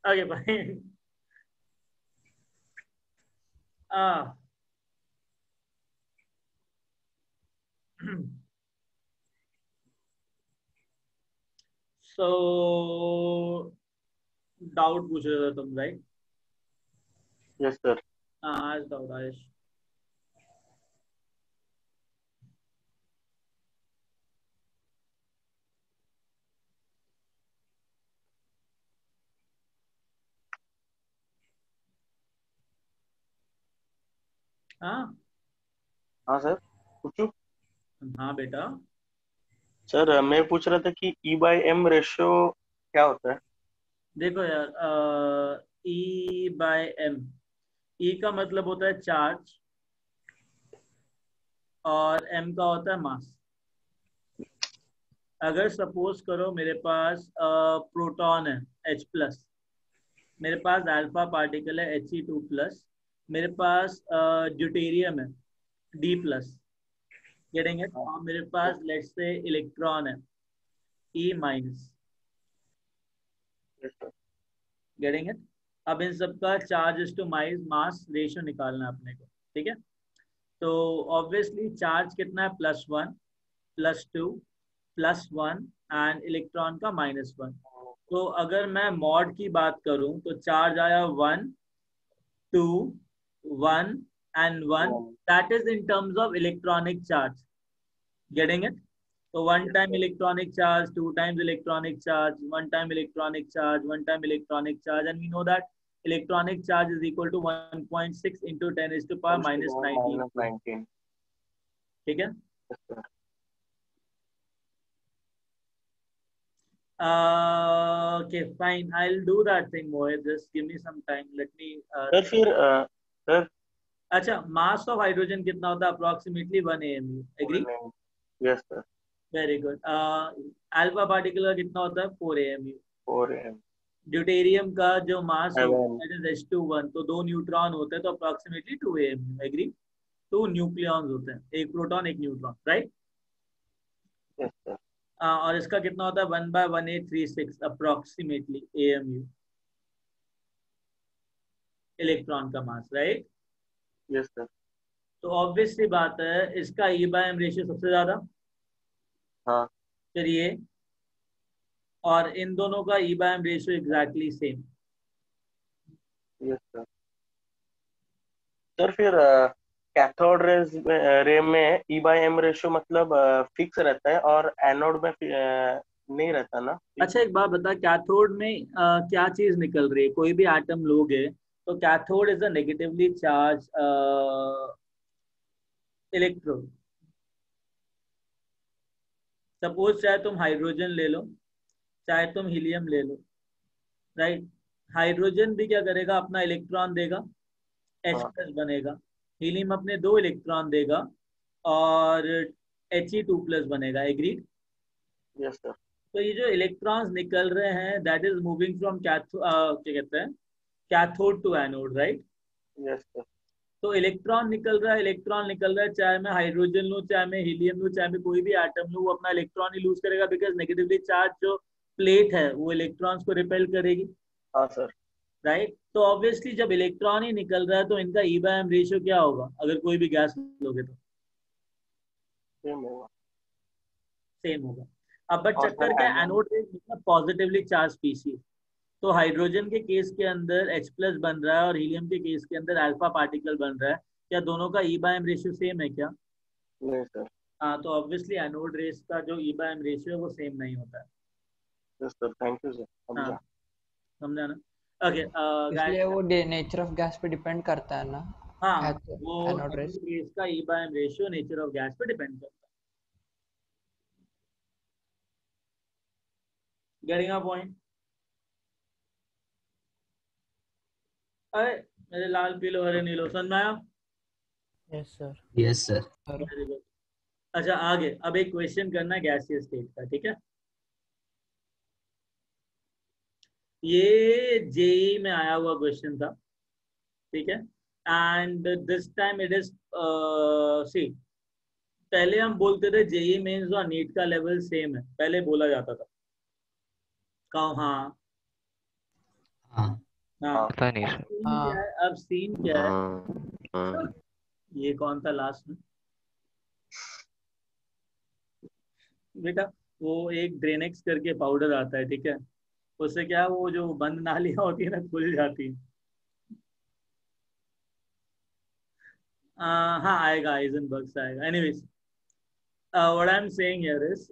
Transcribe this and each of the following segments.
Okay fine. सो doubt पूछ रहे थे तुम, राइट? Yes sir. हाँ, आज डाउट आयुष। हाँ हाँ सर, पूछू। हाँ बेटा। सर मैं पूछ रहा था कि E/M रेशियो क्या होता है? देखो यार, ई बाय एम, ई का मतलब होता है चार्ज और एम का होता है मास। अगर सपोज करो मेरे पास प्रोटॉन है H+, मेरे पास अल्फा पार्टिकल है He2+, मेरे पास ड्यूटेरियम है D+, गेटिंग इट? हाँ। और मेरे पास लेट्स से इलेक्ट्रॉन है E-, yes sir. Getting it? अब इन सबका charge is to mass ratio निकालना है अपने को, ठीक है? तो ऑब्वियसली चार्ज कितना है, +1, +2, +1 एंड इलेक्ट्रॉन का -1। तो अगर मैं मॉड की बात करूं तो चार्ज आया 1, 2, 1 and 1। That is in terms of electronic charge, getting it? So one yes time sir. electronic charge, two times electronic charge, one time electronic charge, one time electronic charge, and we know that electronic charge is equal to 1.6 into 10 is to power -19 coulomb. -19। ठीक है? Yes sir. Okay, fine. I'll do that thing, Mohit. Just give me some time. Let me. Sir फिर sir. अच्छा, mass of hydrogen कितना होता है? Approximately 1 AMU. Agree? Yes sir. Very good. Alpha particle का कितना होता है? 4 AMU। 4 AM। ड्यूटेरियम का जो मास होगा 7। दैट इज H21, तो 2 न्यूट्रॉन होते हैं, तो अप्रोक्सीमेटली 2 AMU। एग्री? 2 न्यूक्लियॉन्स होते हैं, एक प्रोटॉन एक न्यूट्रॉन, राइट? Yes sir. और इसका कितना होता है? 1/1836 अप्रोक्सीमेटली AMU, इलेक्ट्रॉन का मास, राइट? Yes sir. तो ऑब्वियसली बात है, इसका E/M रेशियो सबसे ज्यादा, हाँ। फिर ये, और इन दोनों का E/M ratio exactly same. Yes sir. Sir फिर कैथोड रे में E/M रेशियो मतलब फिक्स रहता है और एनोड में नहीं रहता ना? अच्छा एक बात बता, कैथोड में क्या चीज निकल रही है? कोई भी एटम लोगे तो cathode is a negatively charge electrode. Suppose चाहे तुम हाइड्रोजन ले लो, चाहे तुम हीलियम ले लो, राइट? हाइड्रोजन भी क्या करेगा? अपना इलेक्ट्रॉन देगा, H+ हाँ। बनेगा। हीलियम अपने 2 इलेक्ट्रॉन देगा और He2+ बनेगा। एग्री? Yes sir. तो ये जो इलेक्ट्रॉन्स निकल रहे हैं दैट इज मूविंग फ्रॉम क्या कहते हैं, cathode to anode, right? Yes sir. तो इलेक्ट्रॉन निकल रहा है, इलेक्ट्रॉन निकल रहा है, चाहे मैं हाइड्रोजन लूँ, चाहे मैं हीलियम लूँ, चाहे मैं कोई भी एटम लूँ, वो अपना इलेक्ट्रॉन ही लूज करेगा, बिकॉज नेगेटिवली चार्ज जो प्लेट है वो इलेक्ट्रॉन्स को रिपेल करेगी, हाँ सर। राइट? तो ऑब्वियसली जब इलेक्ट्रॉन ही निकल रहा है तो इनका E/M रेशियो क्या होगा अगर कोई भी गैस लोगे तो? सेम होगा। सेम होगा। अब बट और चक्कर सर क्या, एनोड। एनोड मतलब पॉजिटिवली चार्ज स्पीशीज। तो हाइड्रोजन के केस के अंदर H+ बन रहा है और हीलियम के केस के अंदर अल्फा पार्टिकल बन रहा है। क्या दोनों का E/M रेशियो सेम है क्या? नहीं सर। हाँ, तो ऑब्वियसली एनोड रेस का जो E/M रेशियो है वो सेम नहीं होता है। Yes sir, thank you sir, हाँ, समझा। समझा ना? Okay guys. इसलिए वो नेचर ऑफ गैस पे डिपेंड करता है ना, हाँ, वो एनोड रेस। एनोड रेस का E/M ratio nature of gas पे डिपेंड करता है। Getting a point? अरे मेरे लाल पीलो हरे नीलो, समझ में आया? Yes sir. Yes sir. Very good. अच्छा आगे, अब एक क्वेश्चन करना है गैसियस स्टेट का, ठीक है? ये जेई में आया हुआ क्वेश्चन था, ठीक है? And this time it is see, पहले हम बोलते थे जेई मेंस और नीट का लेवल सेम है, पहले बोला जाता था। कहो हाँ? हाँ हाँ, पता नहीं सर। सीन क्या है, अब सीन क्या है, हाँ। ये कौन था लास्ट में बेटा, वो एक ड्रेनेक्स करके पाउडर आता है, ठीक है, उससे क्या है, वो जो बंद नालियां होती है ना, खुल जाती है। हाँ आएगा, आइजनबर्ग आएगा। Anyways, what I am saying here is,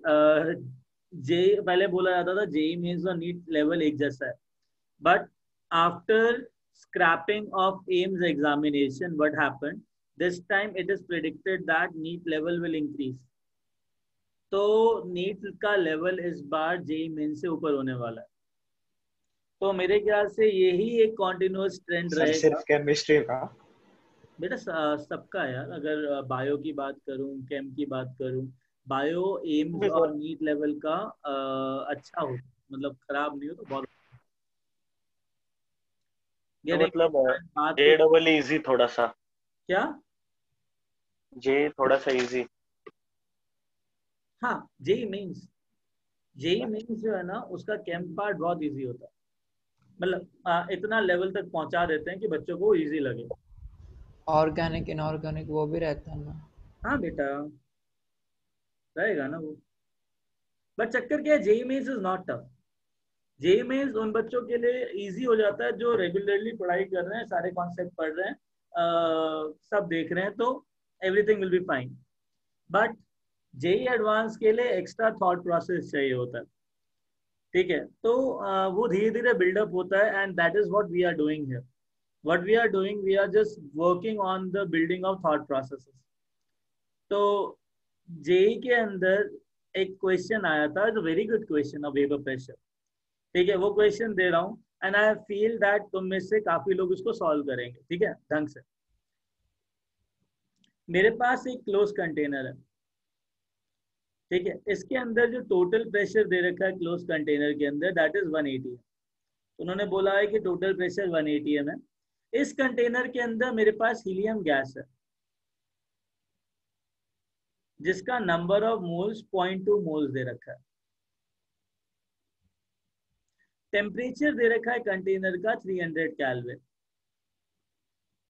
J पहले बोला जाता था जेई मींस और नीट लेवल एक जैसा है, but after scrapping of AIMS examination, what happened? This time it is predicted that NEET level will increase. तो नीट का लेवल इस बार जेई मेन से ऊपर होने वाला है। तो मेरे ख्याल से यही एक कॉन्टिन्यूअस ट्रेंड सर रहेगा। सिर्फ केमिस्ट्री का? बेटा सबका यार, अगर बायो की बात करूं, केम की बात करूं, बायो एम्स और नीट लेवल का अच्छा हो, मतलब खराब नहीं हो तो बहुत तो ये मतलब बात जे डबल इजी थोड़ा सा, क्या, जे थोड़ा सा इजी। हाँ जेई मेंस जो है ना, उसका कैंप पार्ट बहुत इजी होता है, मतलब इतना लेवल तक पहुंचा देते हैं कि बच्चों को इजी लगे। ऑर्गेनिक इनऑर्गेनिक वो भी रहता है ना। हाँ बेटा, रहेगा ना वो, बट चक्कर क्या है, JEE Mains is not tough. JEE Mains उन बच्चों के लिए इजी हो जाता है जो रेगुलरली पढ़ाई कर रहे हैं, सारे कॉन्सेप्ट पढ़ रहे हैं, सब देख रहे हैं, तो everything will be fine. But JEE advance के लिए एक्स्ट्रा थॉट प्रोसेस चाहिए होता है, ठीक है, तो वो धीरे धीरे बिल्डअप होता है, and that is what we are doing here. What we are doing, we are just working on the building of thought processes. तो जेई के अंदर एक क्वेश्चन आया था, it's very good question of vapour pressure, ठीक है, वो question दे रहा हूँ, एंड आई फील दैट तुम में से काफी लोग उसको सॉल्व करेंगे, ठीक है, ढंग से। मेरे पास एक क्लोज कंटेनर है, ठीक है, इसके अंदर जो टोटल प्रेशर दे रखा है क्लोज कंटेनर के अंदर, दैट इज 180। उन्होंने बोला है कि टोटल प्रेशर 180 है। इस कंटेनर के अंदर मेरे पास हीलियम गैस है, जिसका नंबर ऑफ मोल्स 0.2 मोल्स दे रखा है। टेम्परेचर दे रखा है कंटेनर का 300 केल्विन,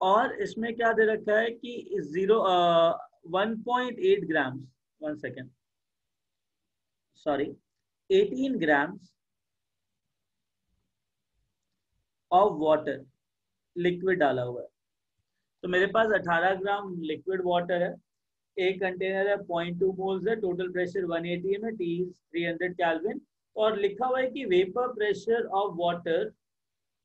और इसमें क्या दे रखा है कि 1.8 grams, 1 second, sorry, 18 grams of water liquid डाला हुआ है। तो मेरे पास 18 ग्राम लिक्विड वाटर है, एक कंटेनर है, 0.2 मोल्स है, टोटल प्रेशर 180 में, टी 300 केल्विन, और लिखा हुआ है कि vapour pressure of water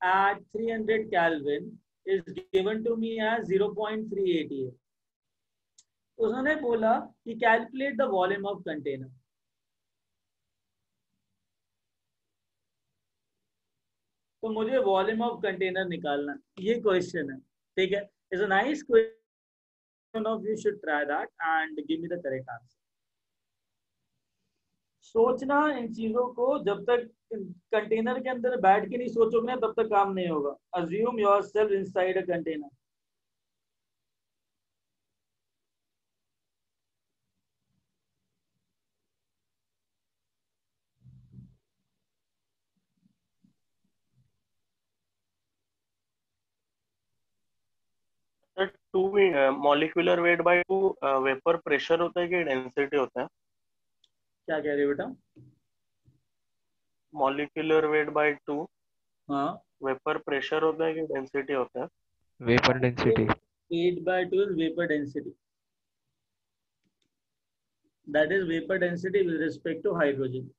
at 300 Kelvin is given to me as 0.388। उन्होंने बोला कि calculate the volume of container. तो मुझे वॉल्यूम ऑफ कंटेनर निकालना, ये क्वेश्चन है, ठीक है, it's a nice question of, you should try that and give me the correct answer. सोचना इन चीजों को, जब तक कंटेनर के अंदर बैठ के नहीं सोचोगे ना, तब तक काम नहीं होगा। Assume yourself inside a container. To molecular weight by to vapour pressure होता है कि डेंसिटी होता है? क्या कह रहे हो बेटा? मॉलिक्यूलर वेट बाय टू हाँ, वेपर प्रेशर होता है कि डेंसिटी होता है? Vapour density. 8/2 is vapor density. That is vapor density with respect to hydrogen.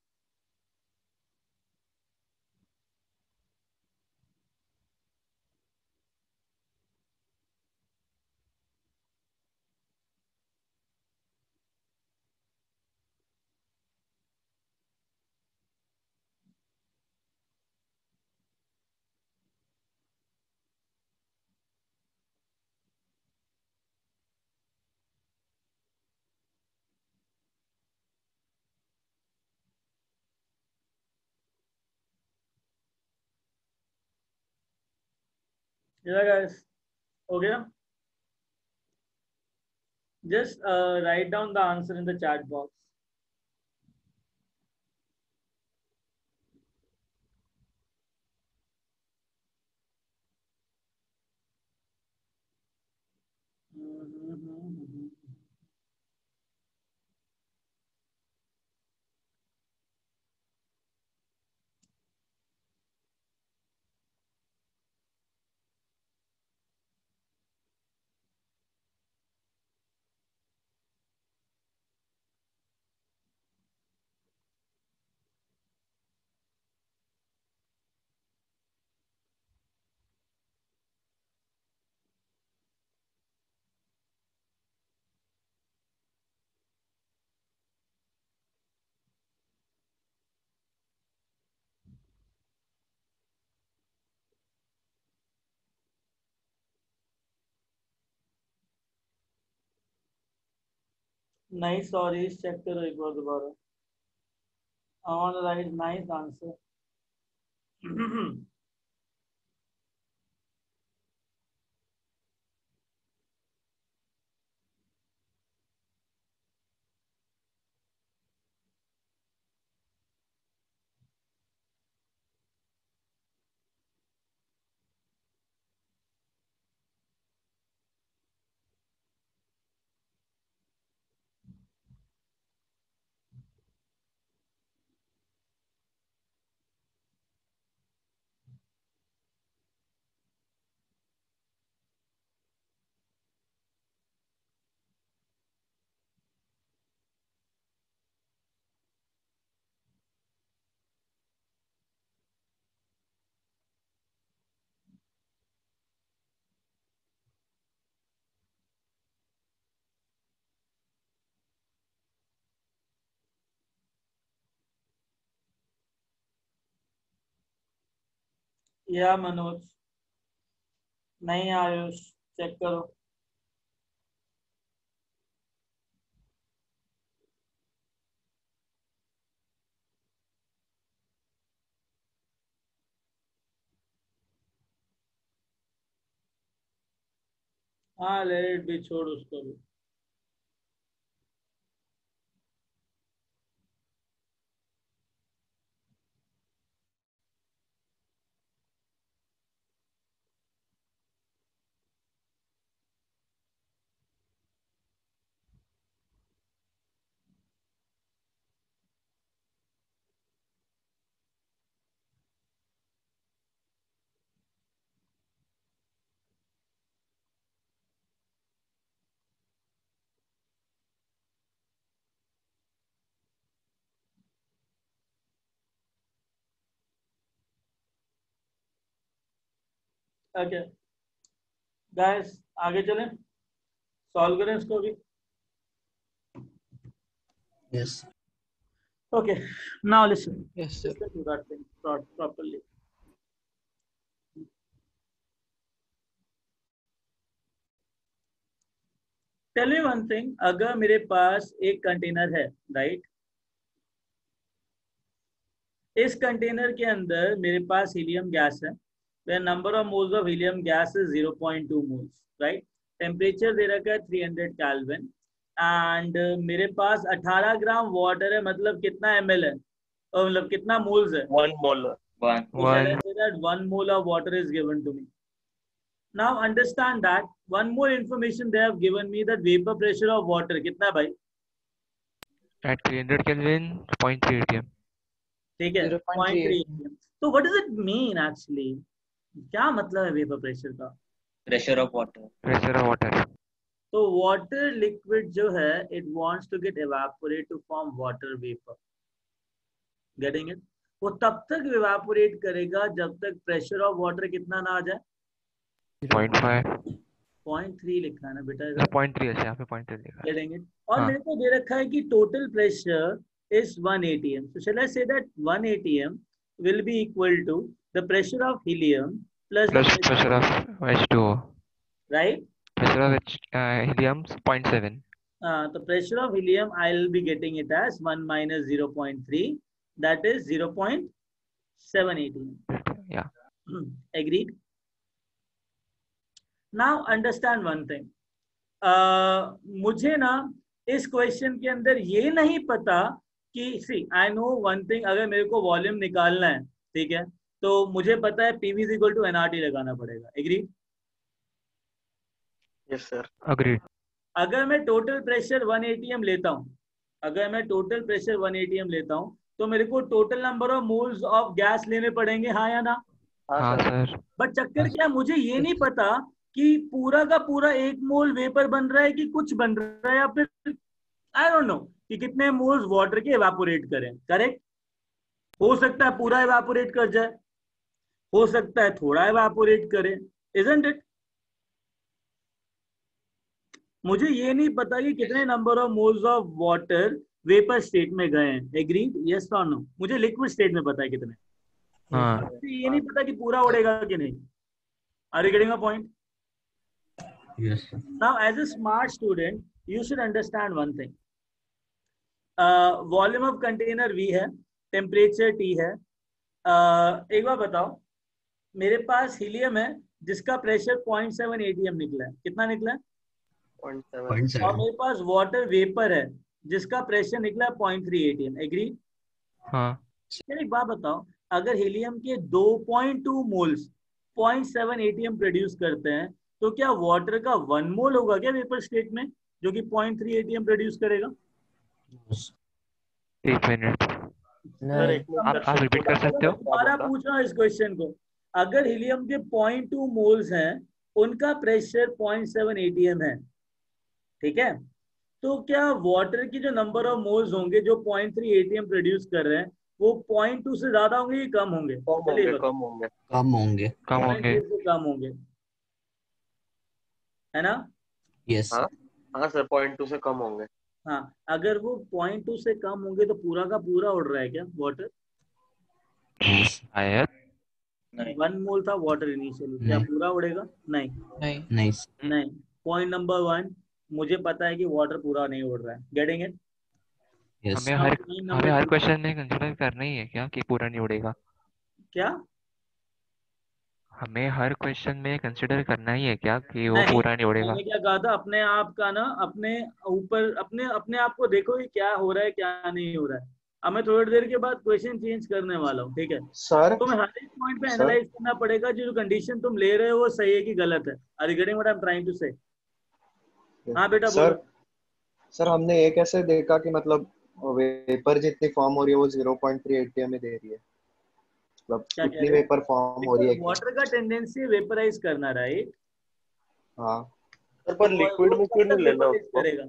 Yeah, guys. Okay. Just write down the answer in the chat box. नहीं sorry, check करो एक बार दोबारा। I want to write nice answer. या मनोज, नहीं Ayush, check करो। हाँ late भी, छोड़ उसको भी। ओके गाइस, आगे चलें, सॉल्व करें इसको भी। Yes. Okay, now listen. Yes, sir. Listen to that thing properly. Tell me one thing, अगर मेरे पास एक कंटेनर है, राइट, इस कंटेनर के अंदर मेरे पास हीलियम गैस है, where number of moles of helium gas is 0.2 moles, right? Temperature दे रखा है 300 केल्विन एंड मेरे पास 18 ग्राम वाटर है, मतलब कितना ml है, मतलब कितना मोल्स है? 1 molar. So shall I say that 1 mole of water is given to me. Now understand that one more information they have given me, that vapor pressure of water कितना है भाई? At 300 Kelvin, 0.3 atm. ठीक है, 0.3 atm. तो what does it mean actually? क्या मतलब है vapour pressure का? Pressure of water. Pressure of water. तो वाटर लिक्विड जो है, it wants to get evaporate to form water vapour, getting it? वो तब तक इवेपोरेट करेगा जब तक प्रेशर ऑफ वाटर कितना ना आ जाए? 0.5. 0.3 लिखा है ना बेटा, 0.3 है, यहाँ पे 0.3 लिखा है। Getting it? और मेरे को दे रखा है कि total pressure is 1 atm. So shall I say that 1 atm will be equal to the pressure of helium plus the pressure of H2O. Right? Pressure of helium 0.7. The pressure of helium, I'll be getting it as 1 minus 0.3, that is 0.7 atm. Yeah. Agreed? Now understand one thing. मुझे ना इस question के अंदर ये नहीं पता कि सी I know one thing, अगर मेरे को वॉल्यूम निकालना है, ठीक है, तो मुझे पता है PV is equal to nRT लगाना पड़ेगा। एग्री? Yes sir. Agreed. अगर मैं टोटल प्रेशर 1 atm लेता हूँ, अगर मैं टोटल प्रेशर 1 atm लेता हूँ, तो मेरे को total number of moles of gas लेने पड़ेंगे, हाँ या ना? हाँ सर। बट चक्कर क्या, मुझे ये नहीं पता कि पूरा का पूरा 1 मोल वेपर बन रहा है कि कुछ बन रहा है, या फिर आई डोंट नो कि कितने मोल्स वाटर के एवापोरेट करें। करेक्ट? हो सकता है पूरा एवापोरेट कर जाए, हो सकता है थोड़ा एवापोरेट करे, इजंट इट? मुझे ये नहीं पता कि कितने number of moles of water vapour state में गए हैं। एग्रीड? यस और नो? मुझे लिक्विड स्टेट में पता है कितने, हाँ मुझे ये नहीं पता कि पूरा उड़ेगा कि नहीं। Are you getting my point? Yes. Now, as a smart student, you should understand one thing. Volume of container V है, temperature T है। एक बार बताओ, मेरे पास हीलियम है जिसका प्रेशर 0.7 atm निकला है। कितना निकला है? 0.7। और मेरे पास वाटर वेपर है जिसका प्रेशर निकला है 0.3 atm। एग्री? हाँ एक बात बताओ, अगर हीलियम के 2.2 मोल्स 0.7 atm प्रोड्यूस करते हैं, तो क्या वाटर का 1 मोल होगा क्या वेपर स्टेट में जो कि 0.3 atm प्रोड्यूस करेगा? एक मिनट, सर एक मिनट आप रिपीट कर सकते हो? दोबारा पूछ रहा हूँ इस क्वेश्चन को। अगर हीलियम के 0.2 मोल्स हैं, उनका प्रेशर 0.7 atm है, ठीक है, तो क्या वाटर की जो नंबर ऑफ मोल्स होंगे जो 0.3 atm प्रोड्यूस कर रहे हैं, वो 0.2 से ज्यादा होंगे कि कम होंगे? चलिए बताओ। कम होंगे। कम होंगे। कम होंगे। 0.3 से कम होंगे, है ना? यस। हाँ सर 0.2 से कम होंगे। हाँ, अगर वो 0.2 से कम होंगे तो पूरा का पूरा उड़ रहा है क्या वाटर? शायद। 1 मोल था वाटर इनिशियली, क्या नहीं। पूरा उड़ेगा? नहीं नहीं नहीं। नहीं। पॉइंट नंबर 1, मुझे पता है कि वाटर पूरा नहीं उड़ रहा है। Getting it? यस। हमें हर क्वेश्चन में कंसीडर करना ही है क्या कि पूरा नहीं उड़ेगा? क्या? हमें हर क्वेश्चन में कंसीडर करना ही है क्या कि वो नहीं, पूरा नहीं उड़ेगा? मैंने क्या कहा था, अपने आप का ना, अपने ऊपर अपने अपने आप को देखो कि क्या हो रहा है क्या नहीं हो रहा है। अब मैं थोड़ी देर के बाद क्वेश्चन चेंज करने वाला हूँ, ठीक है? सर तो मैं हर एक पॉइंट पे सर एनालाइज करना पड़ेगा जो कंडीशन तुम ले रहे हो वो सही है कि गलत है। Are you getting what I am trying to say? हाँ बेटा सर बोलो। सर हमने ये कैसे देखा कि मतलब वेपर जितनी फॉर्म हो रही है वो 0.3 atm में दे रही है, मतलब क्या कह उतनी रहे हो? वेपर फॉर्म हो रही है क्या? वाटर का टेंडेंसी वेपराइज करना, राइट? हाँ सर पर लिक्विड में क्यों नहीं लेना उसको? करेगा।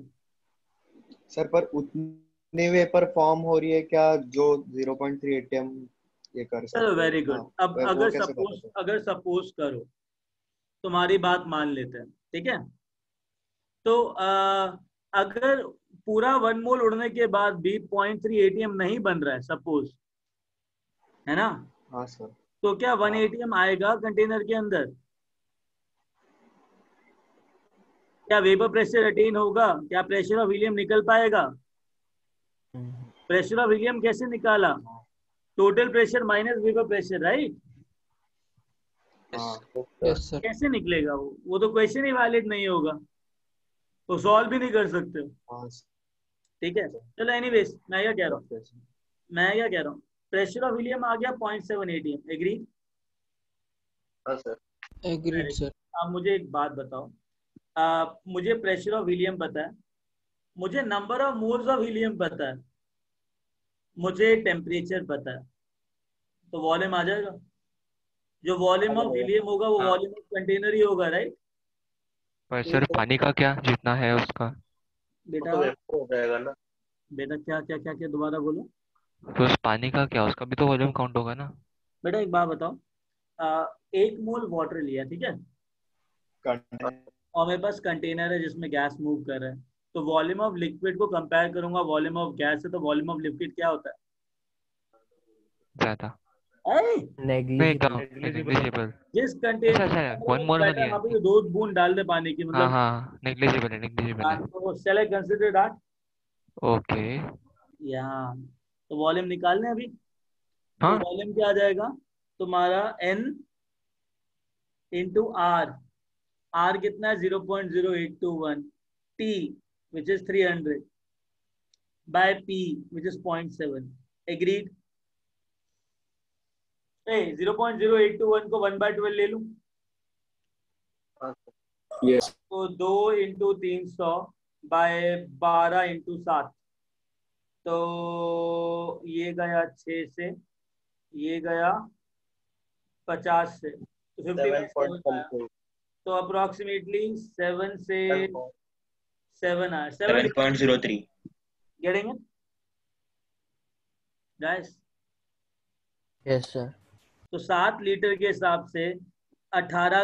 सर पर उतनी वेपर फॉर्म हो रही है क्या जो 0.3 atm ये कर सकते चलो हैं? Very good. हाँ, अब वो कैसे पता चला? अगर सपोज करो, तुम्हारी बात मान लेते हैं, ठीक है, तो अगर पूरा 1 मोल उड़ने के बाद भी 0.3 atm नहीं बन रहा है सपोज, है ना, हाँ सर। तो क्या 1 हाँ। atm आएगा कंटेनर के अंदर? क्या वेपर प्रेशर अटेन होगा? क्या प्रेशर ऑफ हीलियम निकल पाएगा? प्रेशर ऑफ हीलियम कैसे निकाला? Total pressure minus vapour pressure, right? हाँ यस सर। कैसे निकलेगा वो तो क्वेश्चन ही वैलिड नहीं होगा, तो सॉल्व भी नहीं कर सकते हो। हाँ ठीक है, चलो एनीवेज, मैं क्या कह रहा हूँ, सर। प्रेशर ऑफ हीलियम आ गया 0.7 atm। एग्री? हाँ सर। Agreed sir. अब मुझे एक बात बताओ, मुझे प्रेशर ऑफ हीलियम पता है, मुझे number of moles of helium पता है, मुझे टेम्परेचर पता है, तो वॉल्यूम आ जाएगा। जो वॉल्यूम ऑफ हीलियम होगा वो हाँ। वॉल्यूम ऑफ कंटेनर ही होगा, राइट? पर सर पानी का क्या जितना है उसका? वो बेटा तो वेपर हो जाएगा ना। बेटा क्या क्या क्या क्या दोबारा बोलो। तो उस पानी का क्या, उसका भी तो वॉल्यूम काउंट होगा ना? बेटा एक बात बताओ, 1 मोल वाटर लिया, ठीक है, और मेरे पास कंटेनर है जिसमें गैस मूव कर रहा है, तो वॉल्यूम ऑफ लिक्विड को कंपेयर करूंगा वॉल्यूम ऑफ गैस से, तो वॉल्यूम ऑफ लिक्विड क्या होता ज्यादा है? नहीं, एकदम नेग्लिजिबल। नेग्लिजिबल। जिस अच्छा कंटेनर अच्छा, 1 मोल में नहीं वहां पे है। जो 2 बूंद डाल दे पानी की, हाँ मतलब हाँ, नेग्लिजिबल है, नेग्लिजिबल है। तो शैल आई कंसीडर दैट? ओके। यहाँ तो वॉल्यूम निकालने अभी, तो हाँ वॉल्यूम क्या आ जाएगा तुम्हारा? N into are. आर कितना है? 0.0821। T which is 300 by P which is 0.7। Agreed? 0.0821 को 1/12 ले लूं, हाँ यस तो 2 इंटू 300 बाय 12 इंटू 7, तो ये गया 6 से, ये गया 50 से, तो 50/7 आया। तो अप्रोक्सीमेटली 7 से 7 आया, 7.03। Getting it guys? Yes sir. तो 7 लीटर के हिसाब से 18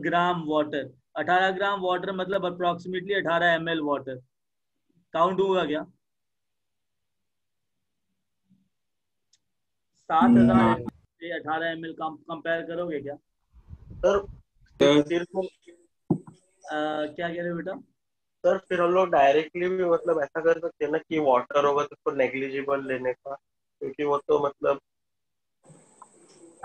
ग्राम वाटर, 18 ग्राम वाटर मतलब अप्रोक्सीमेटली 18 ml वाटर। काउंट होगा क्या? 7,000 ml से 18 ml कंपेयर करोगे क्या? सर फिर क्या कह रहे हो बेटा? सर फिर हम लोग डायरेक्टली भी मतलब ऐसा कर सकते हैं ना कि वाटर होगा तो उसको नेग्लिजिबल लेने का, क्योंकि वो तो मतलब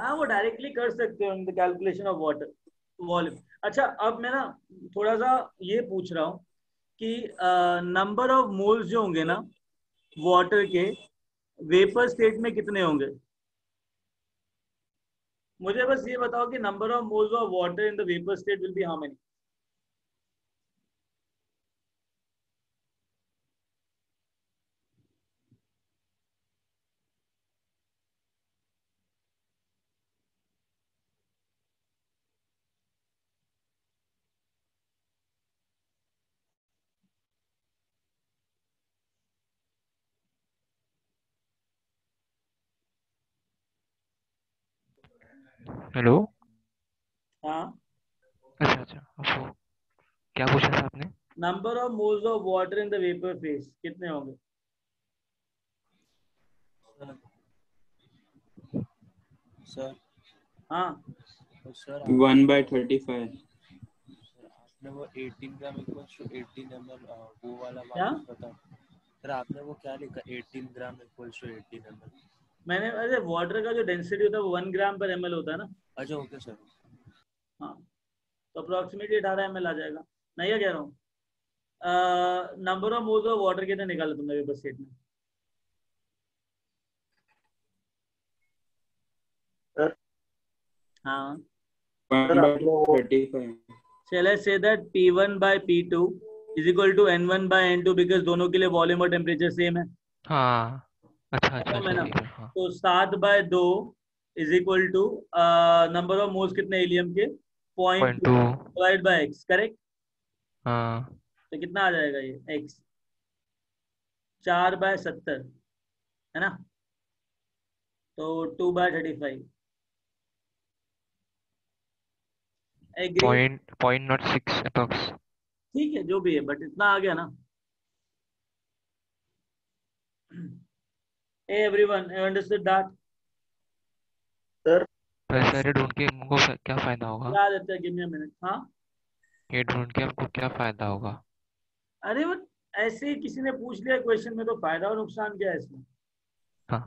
हाँ, वो डायरेक्टली कर सकते हो in the calculation of water volume. अच्छा, अब मैं ना थोड़ा सा ये पूछ रहा हूँ कि नंबर ऑफ मोल्स जो होंगे ना वाटर के, वेपर स्टेट में कितने होंगे? मुझे बस ये बताओ कि number of moles of water in the vapour state will be how many? Hello. हाँ, अच्छा अच्छा, आपको क्या पूछा था आपने? Number of moles of water in the vapour phase कितने होंगे? सर हाँ, सर 1/35। आपने वो 18 ग्राम इक्वल्स टू 18 ml वो वाला क्या? वापस बता। सर आपने वो क्या लिखा 18 ग्राम इक्वल्स टू 18 ml? मैंने, अरे वाटर का जो डेंसिटी होता है वो 1 ग्राम पर ml होता है ना। अच्छा ओके सर। हाँ, तो अप्रोक्सीमेटली 18 ml आ जाएगा। मैं ये कह रहा हूँ number of moles of water कितने निकाला तुमने वेपर स्टेट में? सर हाँ, सर आपने वो 1/35। so let's say that P1 by P2 is equal to N1 by N2 because दोनों के लिए वॉल्यूम और टेम्परेचर सेम है। हाँ अच्छा अच्छा तो अच्छा, मैं ना, ठीक है हाँ। तो 7/2 is equal to number of moles कितने हीलियम के, 0.2 0.2। Divide by x, correct? हाँ तो कितना आ जाएगा ये x? 4/70 है ना, तो 2/35। एग्री? Point not 6 approx. ठीक है, जो भी है, बट इतना आ गया ना। Hey everyone, you understood that? Sir sir ये ढूंढ के हमको क्या फायदा होगा? याद रहता है, गिव मी अ मिनट। हाँ, ये ढूंढ के हमको क्या फायदा होगा? अरे वो ऐसे ही किसी ने पूछ लिया क्वेश्चन में, तो फायदा और नुकसान क्या है इसमें? हाँ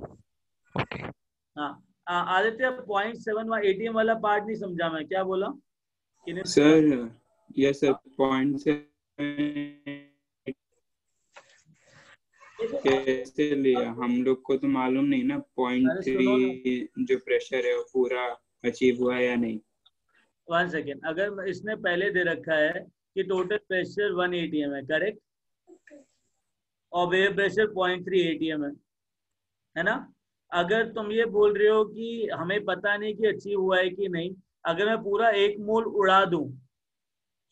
ओके। हाँ, आदित्य 0.7 ATM वाला पार्ट नहीं समझा मैं, क्या बोला? सर यस सर, पॉइंट से कैसे लिया हम लोग को तो मालूम नहीं ना, अरे सुनो ना, 0.3 जो प्रेशर है वो पूरा अचीव हुआ है या नहीं। 1 सेकेंड। अगर इसने पहले दे रखा है कि टोटल प्रेशर 1 ATM है, करेक्ट, और वेव प्रेशर 0.3 ATM है ना? अगर तुम ये बोल रहे हो कि हमें पता नहीं कि अचीव हुआ है कि नहीं, अगर मैं पूरा 1 मोल उड़ा दूं,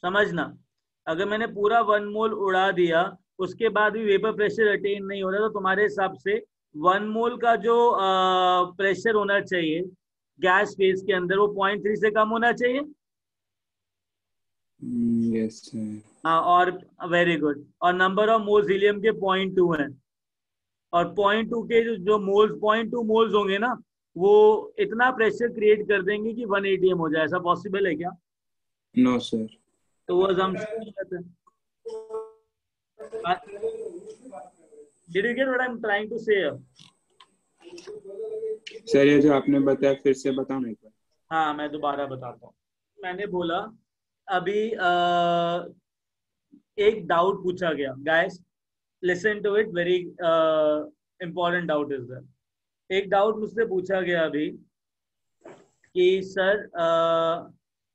समझना, अगर मैंने पूरा 1 मोल उड़ा दिया, उसके बाद भी वेपर प्रेशर अटेन नहीं हो रहा, तो तुम्हारे हिसाब से 1 मोल का जो प्रेशर होना चाहिए गैस फेज के अंदर, वो 0.3 से कम होना चाहिए। Yes sir. हाँ, और वेरी गुड, और नंबर ऑफ मोल्स हीलियम के 0.2 हैं, और 0.2 के जो मोल्स, 0.2 मोल्स होंगे ना, वो इतना प्रेशर क्रिएट कर देंगे कि 1 ATM हो जाए। ऐसा पॉसिबल है क्या? No sir. तो वो assumption गलत है। Did you get what I'm trying to say? Sir ये जो आपने बताया फिर से बताओ ना एक बार। हाँ, मैं दोबारा बताता हूँ। मैंने बोला अभी एक डाउट पूछा गया, guys listen to it, very important doubt is that. एक डाउट मुझसे पूछा गया अभी कि सर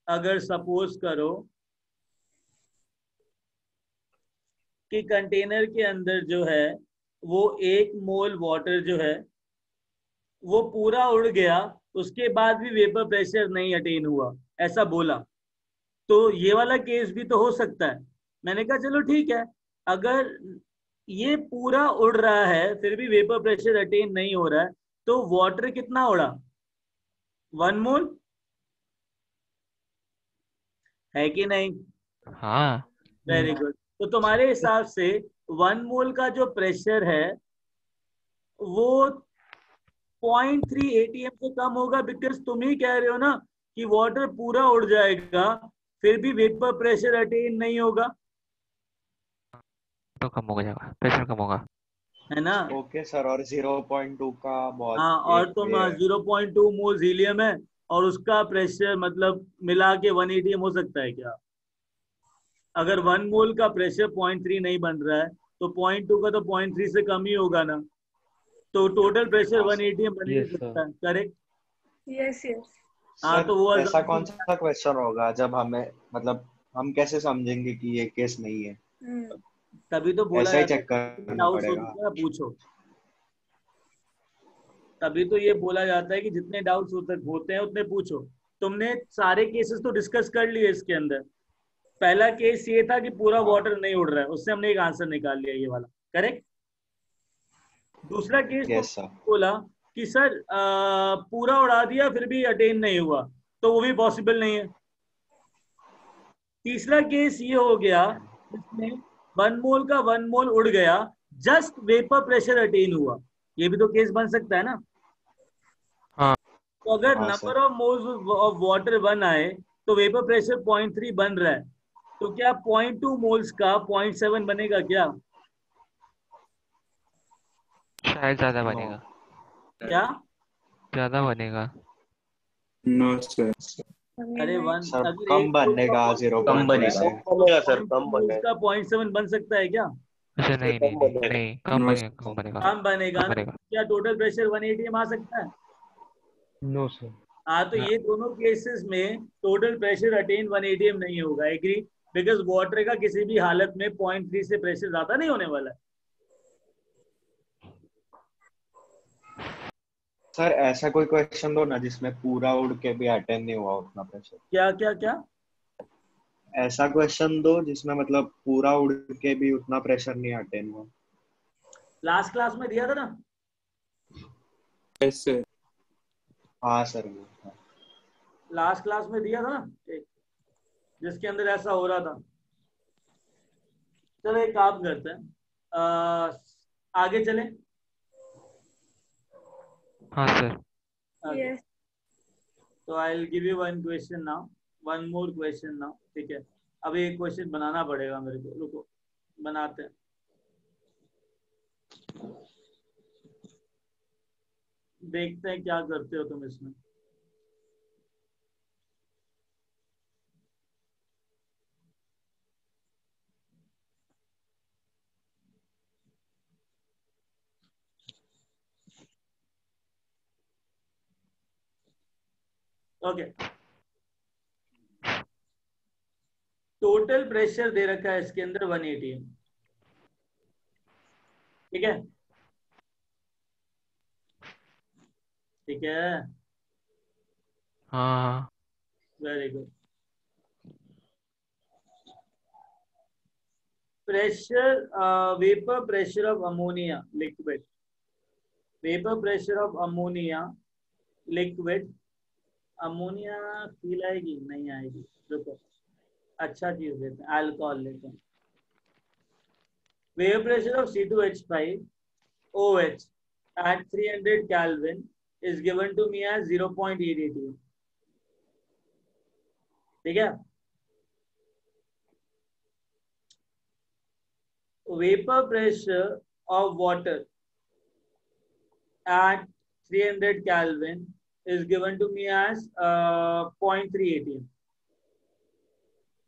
अगर सपोज करो कि कंटेनर के अंदर जो है वो 1 मोल वाटर जो है वो पूरा उड़ गया, उसके बाद भी वेपर प्रेशर नहीं अटेन हुआ, ऐसा बोला। तो ये वाला केस भी तो हो सकता है। मैंने कहा चलो ठीक है, अगर ये पूरा उड़ रहा है फिर भी वेपर प्रेशर अटेन नहीं हो रहा है, तो वाटर कितना उड़ा? 1 मोल, है कि नहीं? हाँ। Very good. तो तुम्हारे हिसाब से 1 मोल का जो प्रेशर है वो 0.3 ATM से कम होगा, बिकॉज तुम ही कह रहे हो ना कि वाटर पूरा उड़ जाएगा फिर भी वेपर प्रेशर अटेन नहीं होगा, तो कम हो जाएगा, प्रेशर कम होगा। है ना? ओके सर, और 0.2 का बहुत हाँ, और एक तुम वे है। 0.2 मोल हीलियम है और उसका प्रेशर मतलब मिला के 1 ATM हो सकता है क्या? अगर 1 मोल का प्रेशर 0.3 नहीं बन रहा है तो 0.2 का तो 0.3 से कम ही होगा ना, तो टोटल प्रेशर हाँ 1 सर। ATM बन ही यस सकता सर। है, करेक्ट? Yes yes. हाँ, सर तो वो ऐसा कौन assumption- सा क्वेश्चन होगा जब हमें मतलब हम कैसे समझेंगे कि ये केस नहीं है? तभी तो बोला ऐसा ही जाता है चेक जितने करना डाउट्स पड़ेगा। होते हैं पूछो। तभी तो ये बोला जाता है कि जितने डाउट्स होते हैं उतने पूछो। तुमने सारे केसेस तो डिस्कस कर लिए इसके अंदर। पहला केस ये था कि पूरा हाँ वाटर नहीं उड़ रहा है, उससे हमने एक आंसर निकाल लिया, ये वाला, करेक्ट। दूसरा केस तो यस सर। बोला कि सर पूरा उड़ा दिया फिर भी अटेन नहीं हुआ, तो वो भी पॉसिबल नहीं है। तीसरा केस ये हो गया जिसमें 1 मोल का 1 मोल उड़ गया, जस्ट वेपर प्रेशर अटेन हुआ, ये भी तो केस बन सकता है ना। हाँ। तो अगर हाँ number sir. Of moles of water 1 आए तो वेपर प्रेशर 0.3 बन रहा है, तो क्या 0.2 मोल्स का 0.7 बनेगा क्या? शायद ज्यादा नो। बनेगा। क्या? ज्यादा बनेगा। No sir. अरे वन, सर अगर कम 1 मोल का बनेगा कम 0.3 बनेगा, से। 0.2 कम बनेगा सर, 0.2 कम मोल्स बनेगा का 0.7 बन सकता है क्या? अच्छा, सर, नहीं नहीं कम नहीं बनेगा। नहीं, कम नो बनेगा, सर। कम बनेगा, कम बनेगा कम ना? बनेगा। क्या टोटल प्रेशर 1 ATM आ सकता है? No sir. हाँ, तो ना। ये दोनों केसेस में टोटल प्रेशर अटेन 1 ATM नहीं होगा, एग्री? बिकॉज वाटर का किसी भी हालत में 0.3 से प्रेशर ज्यादा नहीं होने वाला है। सर ऐसा कोई क्वेश्चन दो ना जिसमें पूरा उड़ के भी अटेंड नहीं हुआ उतना प्रेशर। क्या क्या क्या? ऐसा क्वेश्चन दो जिसमें मतलब पूरा उड़ के भी उतना प्रेशर नहीं अटेंड हुआ। लास्ट क्लास में दिया था ना? Yes sir. हाँ सर। लास्ट क्लास में दिया था ना एक, जिसके अंदर ऐसा हो रहा था। चलो एक काम करते हैं, आगे चलें। हाँ सर। Okay. तो I will give you one question now, one more question now, ठीक है? अभी एक क्वेश्चन बनाना पड़ेगा मेरे को, रुको बनाते हैं। देखते हैं क्या करते हो तुम इसमें। ओके, टोटल प्रेशर दे रखा है इसके अंदर 1 ATM, ठीक है? ठीक है, हाँ। Very good. Pressure, vapour pressure of ammonia liquid, vapour pressure of ammonia liquid. Ammonia feel आएगी? नहीं आएगी, रुको, अच्छा चीज लेते हैं, अल्कोहल लेते हैं। Vapour pressure of C2H5OH at 300 Kelvin is given to me as 0.8 ATM, ठीक है? Vapor pressure of water at 300 Kelvin is given to me as 0.3 ATM.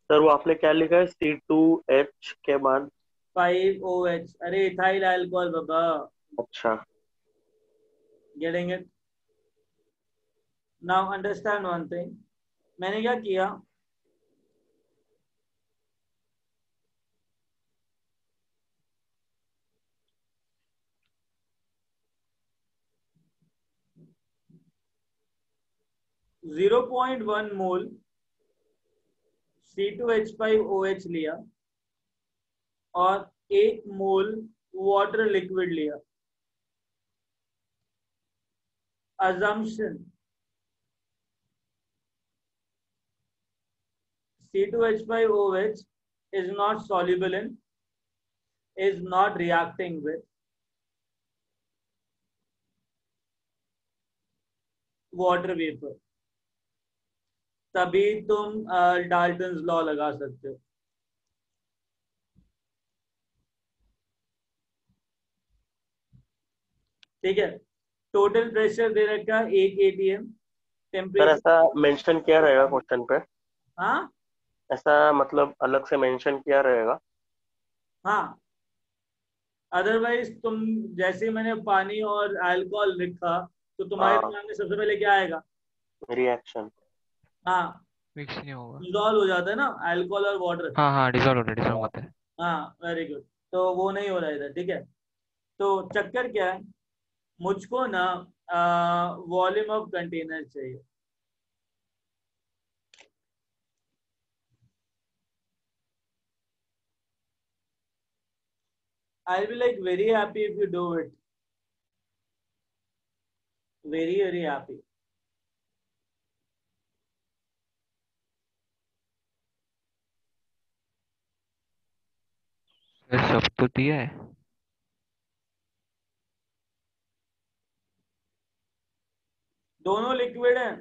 Sir वो आपने क्या लिखा है C2H के बाद? 5OH, अरे इथाइल अल्कोहल बाबा। अच्छा। Getting it? Now understand one thing. मैंने क्या किया, 0.1 मोल C2H5OH लिया और 1 मोल वाटर लिक्विड लिया. Assumption C2H5OH is not soluble in, is not reacting with water vapor. तभी तुम डाल्टन्स लॉ लगा सकते हो. ठीक है. टोटल प्रेशर दे रखा 1 atm. सर टेम्परेचर ऐसा मेंशन किया रहेगा क्वेश्चन पे? हाँ ऐसा मतलब अलग से मेंशन किया रहेगा? हाँ. अदरवाइज तुम जैसे मैंने पानी और अल्कोहल लिखा तो तुम्हारे हाँ, दिमाग में सबसे पहले क्या आएगा? रिएक्शन. हाँ, मिक्स नहीं होगा. डिजॉल्व हो जाता है ना अल्कोहल और वाटर. हाँ हाँ, डिसॉल्व होता है. हाँ वेरी गुड. तो वो नहीं हो रहा इधर. ठीक है. तो चक्कर क्या है, मुझको ना वॉल्यूम ऑफ कंटेनर चाहिए. I'll be like very happy if you do it. Very happy. Sir सब तो दिया है. दोनों लिक्विड हैं.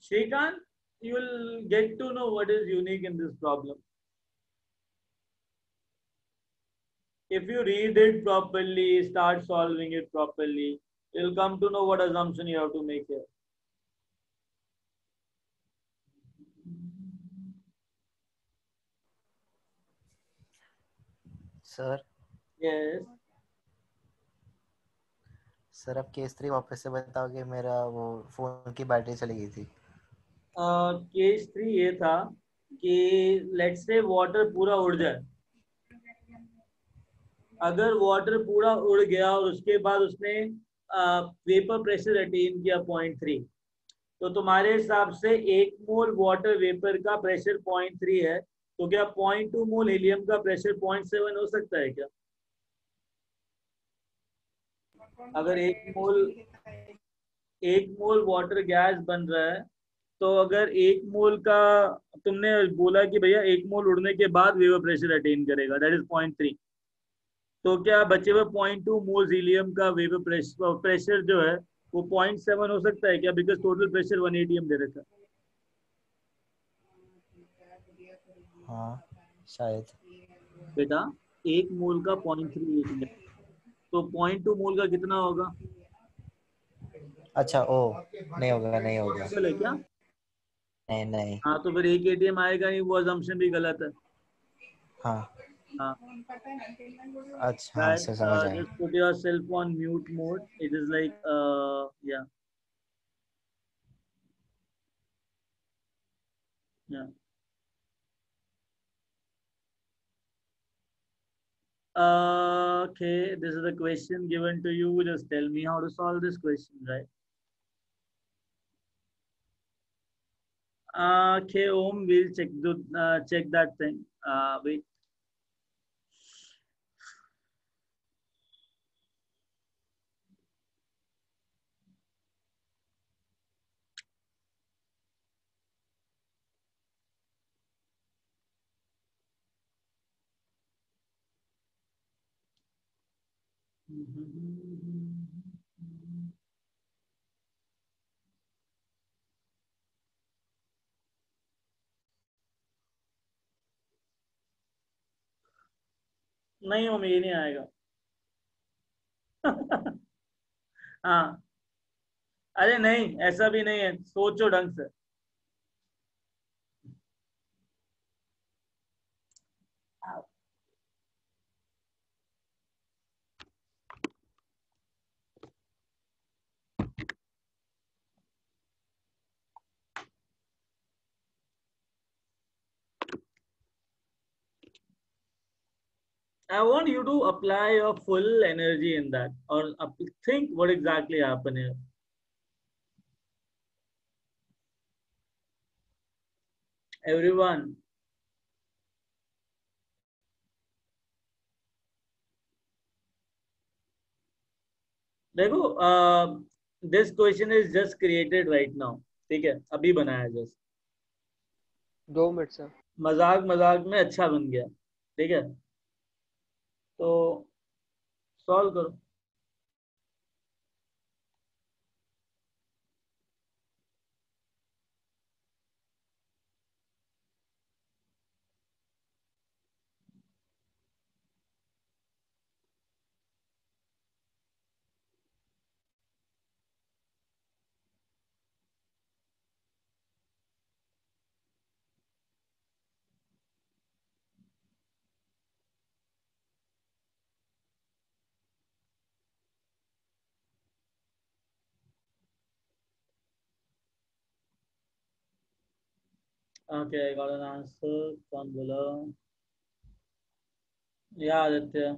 Shrikant, you will get to know what is unique in this problem. If you read it properly, start solving it properly, you'll come to know what assumption you have to make here. Sir Yes. Sir अब case 3 वापस से बताओगे. मेरा वो phone की battery चली गई थी. केस 3 ये था कि लेट्स से वाटर पूरा उड़ जाए. अगर वाटर पूरा उड़ गया और उसके बाद उसने वेपर प्रेशर अटेन किया 0.3, तो तुम्हारे हिसाब से 1 मोल वाटर वेपर का प्रेशर 0.3 है, तो क्या 0.2 मोल हीलियम का प्रेशर 0.7 हो सकता है क्या? अगर 1 मोल वाटर गैस बन रहा है, तो अगर 1 मोल का तुमने बोला कि भैया 1 मोल उड़ने के बाद वेपर प्रेशर अटेन करेगा, दैट इज 0.3, तो क्या बचे हुए 0.2 मोल हीलियम का वेपर प्रेशर जो है वो 0.7 हो सकता है क्या? बिकॉज टोटल प्रेशर 1 atm दे रखा है. हाँ शायद. बेटा 1 मोल का 0.3 atm, तो 0.2 मोल का कितना होगा? अच्छा, ओ नहीं होगा. पॉसिबल है क्या? नहीं. हाँ, तो फिर 1 atm आएगा नहीं, वो assumption भी गलत है. हाँ. हाँ. अच्छा हाँ, Guys, सर समझ आया. just put yourself on mute mode. It is like yeah. Okay, this is the question given to you. Just tell me how to solve this question, right? Okay, Om, we'll check that thing. Wait. नहीं, ओम, ये नहीं आएगा. हाँ, अरे नहीं, ऐसा भी नहीं है, सोचो ढंग से। I want you to apply your full energy in that, or think what exactly happened here. Everyone, देखो, this question is just created right now, ठीक है, अभी बनाया जस्ट, 2 मिनट सर। मजाक मजाक में अच्छा बन गया, ठीक है, तो सॉल्व करो। Okay, I got an answer. कौन बोला? या आदित्य।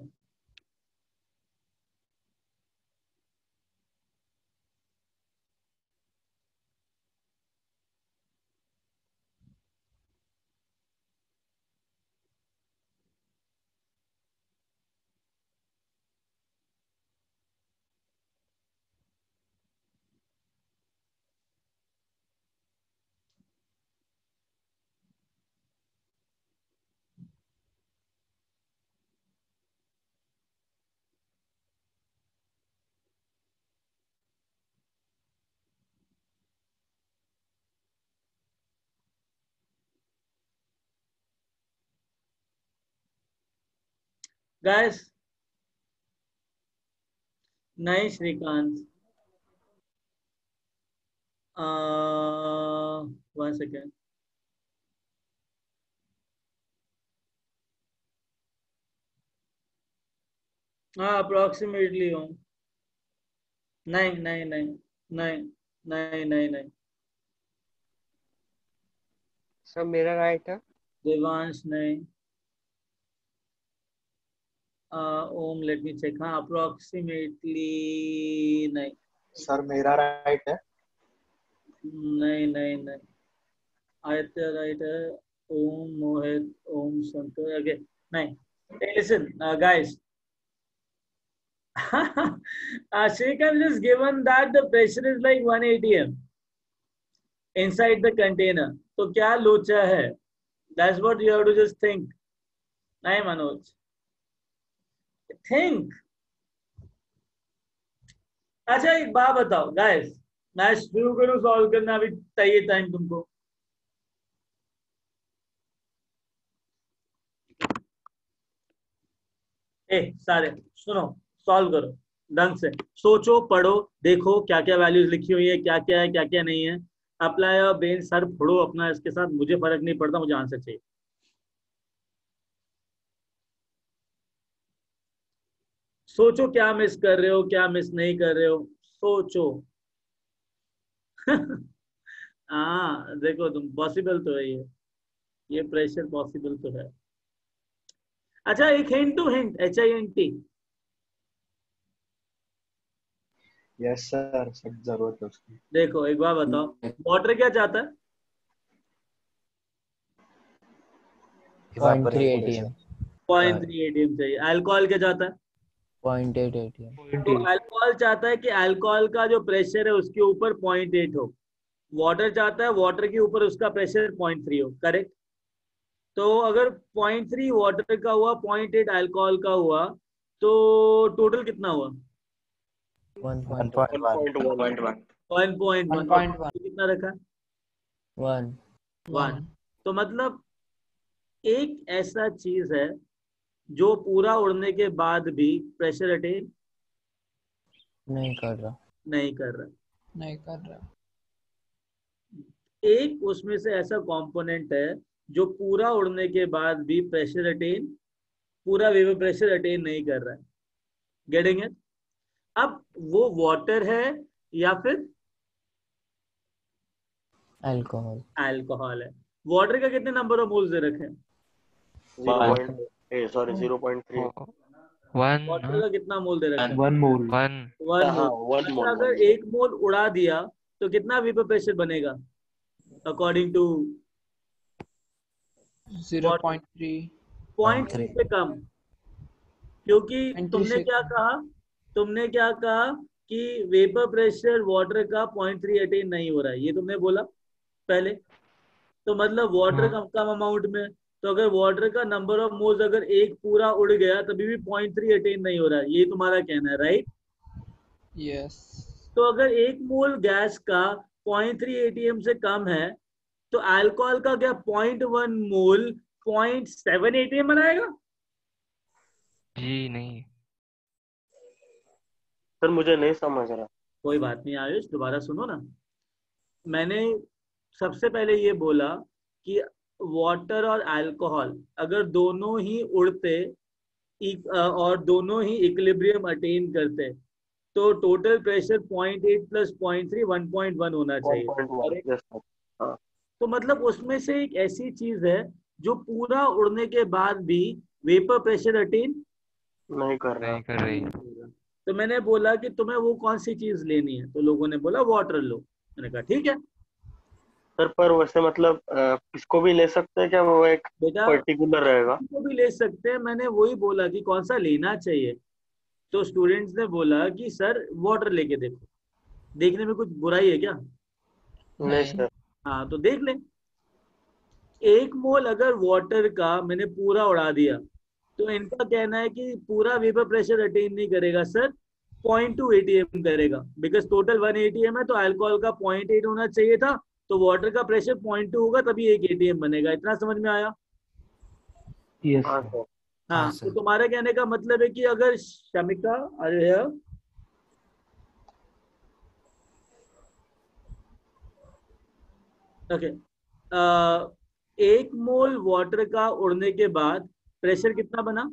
Guys, नहीं श्रीकांत, 1 second. हाँ, अप्रोक्सीमेटली हूँ। नहीं नहीं नहीं नहीं नहीं नहीं नहीं, सर मेरा राइट है। देवांश नहीं। ओम लेट मी चेक। हाँ, अप्रोक्सीमेटली नहीं। सर मेरा राइट है। नहीं नहीं नहीं, आदित्य राइट है, ओम मोहित, ओम शंकर, ओके नहीं। Hey, listen, guys. Shrikant is given that the pressure is like 1 atm inside the container. तो क्या लोचा है? That's what you have to just think. नहीं मनोज, think. अच्छा एक बात बताओ guys, मैं शुरू करूँ सॉल्व करना, अभी चाहिए टाइम तुमको? सारे सुनो, सॉल्व करो ढंग से, सोचो, पढ़ो, देखो क्या क्या वैल्यूज लिखी हुई है, क्या क्या है, क्या क्या नहीं है। अप्लाई और ब्रेन, सर फोड़ो अपना इसके साथ, मुझे फर्क नहीं पड़ता, मुझे आंसर चाहिए। सोचो क्या मिस कर रहे हो, क्या मिस नहीं कर रहे हो, सोचो। हाँ देखो तुम, पॉसिबल तो है ये प्रेशर पॉसिबल तो है। अच्छा एक hint to hint, HINT। Yes sir, सब जरूरत है उसकी। देखो एक बार बताओ, वाटर क्या चाहता है? 0.3 ATM। 0.3 ATM चाहिए। अल्कोहल क्या चाहता है? 0.8 ATM। तो अल्कोहल चाहता है कि अल्कोहल का जो प्रेशर है उसके ऊपर 0.8 हो। वाटर चाहता है वाटर के ऊपर उसका प्रेशर 0.3 हो, करेक्ट? तो अगर 0.3 वाटर का हुआ, 0.8 अल्कोहल का हुआ, तो टोटल कितना हुआ? 1.1 1.1 कितना रखा? 1। तो मतलब एक ऐसा चीज है जो पूरा उड़ने के बाद भी प्रेशर अटेन नहीं कर रहा। नहीं कर रहा। नहीं कर रहा। एक उसमें से ऐसा कंपोनेंट है जो पूरा उड़ने के बाद भी प्रेशर अटेन, पूरा वेपर प्रेशर अटेन नहीं कर रहा है। Getting it? अब वो वाटर है या फिर अल्कोहल। अल्कोहल है। वाटर का कितने नंबर ऑफ मोल्स दे रखे हैं? 0.3। वाटर का कितना मोल दे रखा है? 1 मोल। 1 मोल। अच्छा, अगर 1 मोल उड़ा दिया तो कितना वेपर प्रेशर बनेगा अकॉर्डिंग टू 0.3 0.3 से कम? क्योंकि तुमने क्या कहा कि वेपर प्रेशर वाटर का 0.3 अटेन नहीं हो रहा है, ये तुमने बोला पहले। तो मतलब वाटर कम अमाउंट में, तो अगर वाटर का नंबर ऑफ मोल्स अगर एक पूरा उड़ गया तभी भी 0.3 अटेन नहीं हो रहा है, ये तुम्हारा कहना है, राइट? यस। तो अगर 1 मोल गैस का 0.3 एटीएम से कम है तो अल्कोहल का क्या 0.1 मोल 0.7 एटीएम बनाएगा? जी नहीं सर, मुझे नहीं समझ रहा। कोई बात नहीं आयुष, दोबारा सुनो ना। मैंने सबसे पहले ये बोला कि वाटर और अल्कोहल अगर दोनों ही उड़ते और दोनों ही इक्विलिब्रियम अटेन करते तो टोटल प्रेशर 0.8 प्लस 0.3 1.1 होना चाहिए। तो मतलब उसमें से एक ऐसी चीज है जो पूरा उड़ने के बाद भी वेपर प्रेशर अटेन नहीं कर रही। तो मैंने बोला कि तुम्हें वो कौन सी चीज लेनी है, तो लोगों ने बोला वाटर लो। मैंने कहा ठीक है सर, पर वैसे मतलब किसको भी ले सकते हैं क्या? वो एक पर्टिकुलर रहेगा? किसको भी ले सकते हैं। मैंने वही बोला कि कौन सा लेना चाहिए, तो स्टूडेंट्स ने बोला कि सर वाटर लेके देखो। देखने में कुछ बुराई है क्या? नहीं सर। हाँ तो देख ले। 1 मोल अगर वाटर का मैंने पूरा उड़ा दिया तो इनका कहना है कि पूरा वेपर प्रेशर अटेन नहीं करेगा सर, 0.2 एटीएम करेगा, बिकॉज टोटल 1 एटीएम है तो अल्कोहल का 0.8 होना चाहिए था, तो वाटर का प्रेशर 0.2 होगा तभी 1 एटीएम बनेगा। इतना समझ में आया? यस। हाँ तो तुम्हारे कहने का मतलब है कि अगर शमिका, अरे ओके, 1 मोल वाटर का उड़ने के बाद प्रेशर कितना बना?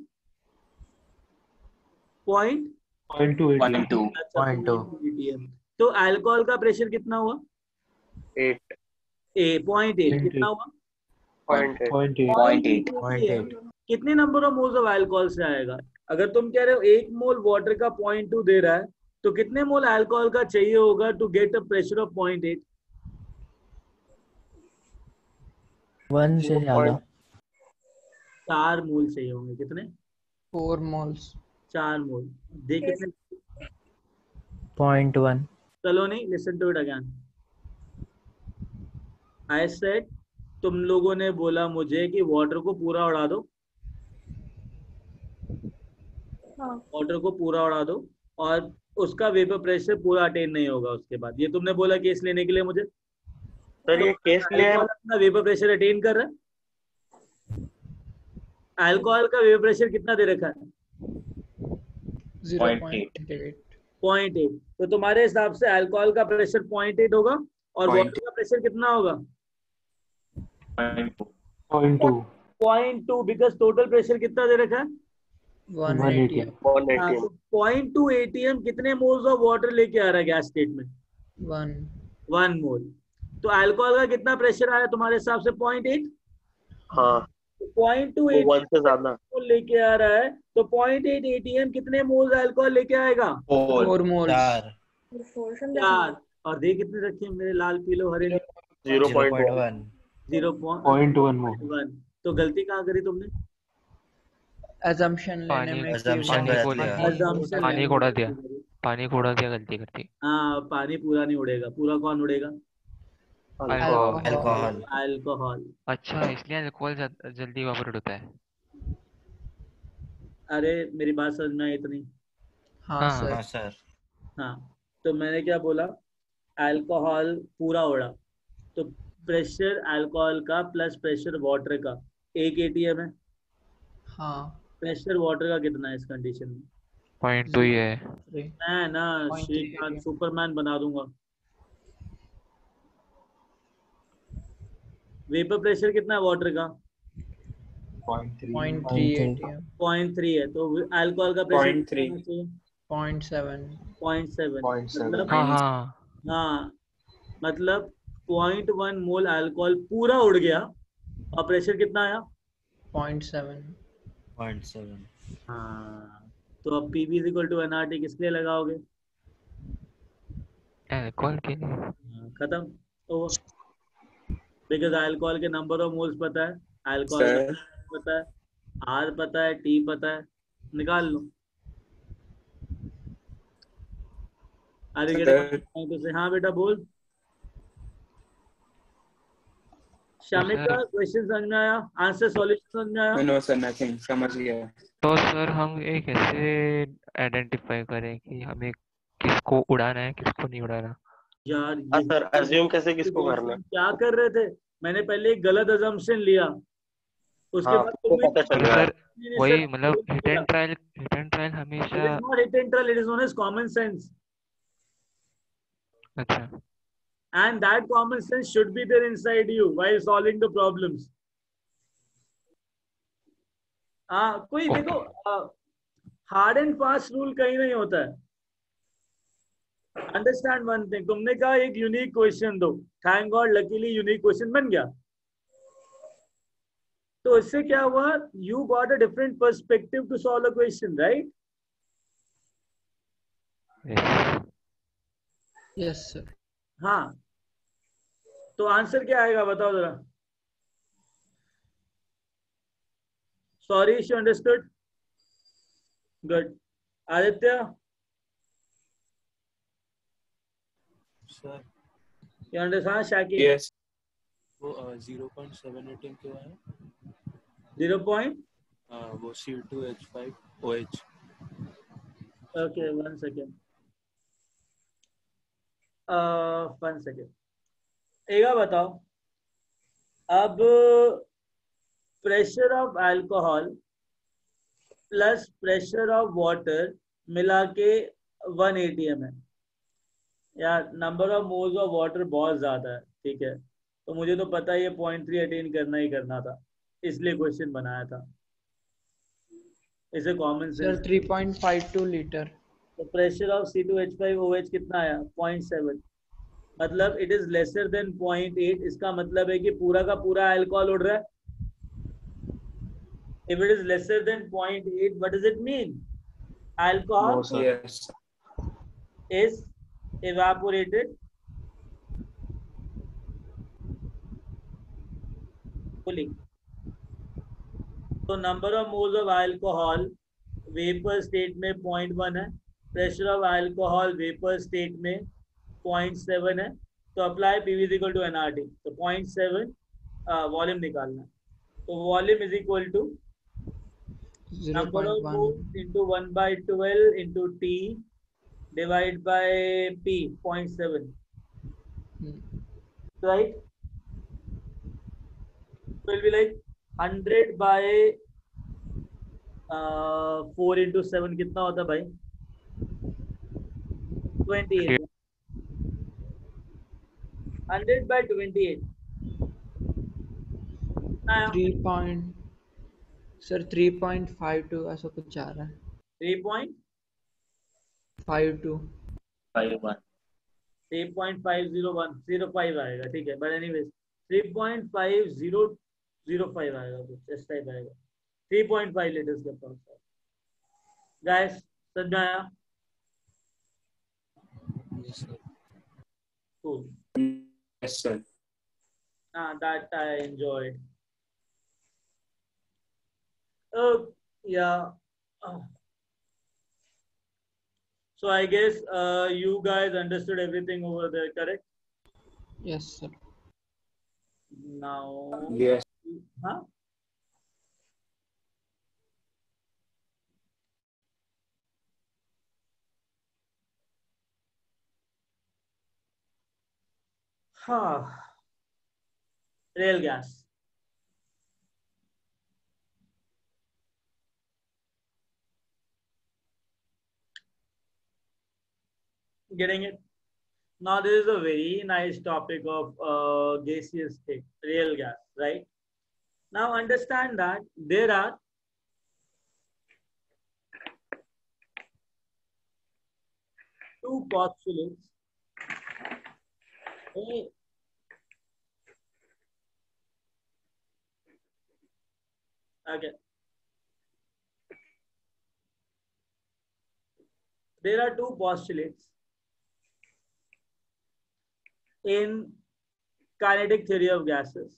0.2 एटीएम। तो अल्कोहल का प्रेशर कितना हुआ? 0.8 कितना हुआ? 0.8 कितने number of moles of alcohol से आएगा? अगर तुम कह रहे हो 1 मोल वाटर का 0.2 दे रहा है तो कितने मोल अल्कोहल का चाहिए होगा to get a pressure of 0.8? 1 से ज्यादा। 4 मोल चाहिए होंगे। कितने? 4 मोल्स। 4 मोल। देख कितने? 0.1। चलो नहीं, listen to it again. I said, तुम लोगों ने बोला मुझे कि वाटर को पूरा उड़ा दो, वाटर को पूरा उड़ा दो और उसका वेपर प्रेशर पूरा अटेन नहीं होगा उसके बाद। ये तुमने बोला केस लेने के लिए मुझे। सर ये केस लिया है। अपना वेपर प्रेशर अटेन कर रहा है। अल्कोहल का वेपर प्रेशर कितना दे रखा है? 0.8। तो तुम्हारे हिसाब से अल्कोहल का प्रेशर 0.8 होगा और वाटर का प्रेशर कितना होगा? 0.2 बिकॉज टोटल प्रेशर कितना दे रखा है? 1 एटीएम। 0.2 एटीएम कितने मोल्स ऑफ वाटर लेके आ रहा है गैस स्टेट में? 1 मोल। तो अल्कोहल का कितना प्रेशर आया तुम्हारे हिसाब से? 0.8। हाँ, 0.2 1 से ज्यादा लेके आ रहा है तो 0.8 एटीएम कितने मोल्स अल्कोहल लेके आएगा? 4 मोल्स। 4। और देख कितने रखे हैं मेरे लाल पीलो हरे? 0.1। 0.1। तो गलती कहाँ करी तुमने? assumption लेने में पानी को उड़ा दिया गलती करती। हाँ, पानी पूरा नहीं उड़ेगा। पूरा कौन उड़ेगा? अल्कोहल। अच्छा, इसलिए अल्कोहल जल्दी इवापोरेट होता है। अरे मेरी बात समझ में आई इतनी? हाँ सर। हाँ तो मैंने क्या बोला? अल्कोहल पूरा उड़ा तो प्रेशर अल्कोहल का प्लस प्रेशर वाटर का 1 एटीएम है। हाँ। प्रेशर वाटर का कितना है इस कंडीशन में? 0.2 ही है। मैं ना श्रीकांत सुपरमैन बना दूंगा। वेपर प्रेशर कितना है वाटर का? 0.3 ATM। 0.3 है, तो अल्कोहल का प्रेशर 0.3 कितना चाहिए? 0.7। 0.7 मतलब हाँ हाँ हाँ, मतलब 0.1 मोल अल्कोहल पूरा उड़ गया और प्रेशर कितना आया? 0.7। 0.7। हाँ, तो अब PV is equal to nRT किसके लिए लगाओगे? अल्कोहल के लिए। खत्म। तो बिकॉज अल्कोहल के नंबर ऑफ मोल्स पता है, अल्कोहल का सर पता है, आर पता है, टी पता है, निकाल लो। Are you sir getting? हाँ बेटा बोल। शामिक का क्वेश्चन समझ में आया? आंसर सॉल्यूशन समझ में आया? नो सर नथिंग, समझ गया। तो सर हम ये कैसे आइडेंटिफाई करें कि हमें किसको उड़ाना है किसको नहीं उड़ाना? यार हाँ ये सर, अज्यूम कैसे किसको करना है? क्या कर रहे थे? मैंने पहले एक गलत अजम्पशन लिया, उसके हाँ, बाद वो तुमने पता चल पर रहा है। सर वही मतलब हिट एंड ट्रायल हमेशा। It is not hit and run, it is known as common sense. अच्छा And that common sense should be there inside you while solving the problems. कोई देखो, हार्ड एंड फास्ट रूल कहीं नहीं होता है। Understand one thing, तुमने कहा एक यूनिक क्वेश्चन दो, thank God luckily unique question बन गया। तो इससे क्या हुआ? You got a different perspective to solve a question, right? Yes sir. हाँ, तो आंसर क्या आएगा बताओ जरा। Sorry, you understood? Good. Aditya, sir you understand? Shakib, yes वो 0.718 क्यों है? 0 पॉइंट। वो C2H5OH। Okay, 1 second, 1 second. एक बताओ, अब pressure of alcohol plus pressure of water मिला के 1 ATM है। यार number of moles of water बहुत ज्यादा है, ठीक है, तो मुझे तो पता है ये 0.3 अटेन करना ही करना था, इसलिए क्वेश्चन बनाया था। इसे कॉमन सर सेंस। 3.52 लीटर। तो प्रेशर ऑफ C2H5OH कितना आया? 0.7, मतलब इट इज लेसर देन 0.8। इसका मतलब है कि पूरा का पूरा अल्कोहल उड़ रहा है। If it is lesser than 0.8, what does it mean? Alcohol No, sir. Yes is evaporated fully. तो number of moles of alcohol vapour state में 0.1 है, pressure of alcohol vapour state में 0.7 है। तो apply PV is equal to nRT. तो 0.7 volume निकालना है, तो volume is equal to number of 0.1। moles into 1/12 into T divide by P 0.7, right? So it will be like 100 by 4 into 7 कितना होता है भाई? 28। 100 by 28 सर 3.52 ऐसा कुछ आ रहा है। 3.52 3.5005 आएगा, ठीक है, बट एनीवेज 3.5005 आएगा, कुछ इस टाइप आएगा। 3.5 लीटर्स के पास गाइस, समझ में आया? Cool. Yes sir That I enjoyed. Oh, yeah. So I guess you guys understood everything over there, correct? Yes sir. Now, yes huh? Rail gas. Getting it? Now this is a very nice topic of gaseous state, real gas, right? Now understand that there are two postulates. Okay. There are two postulates in kinetic theory of gases.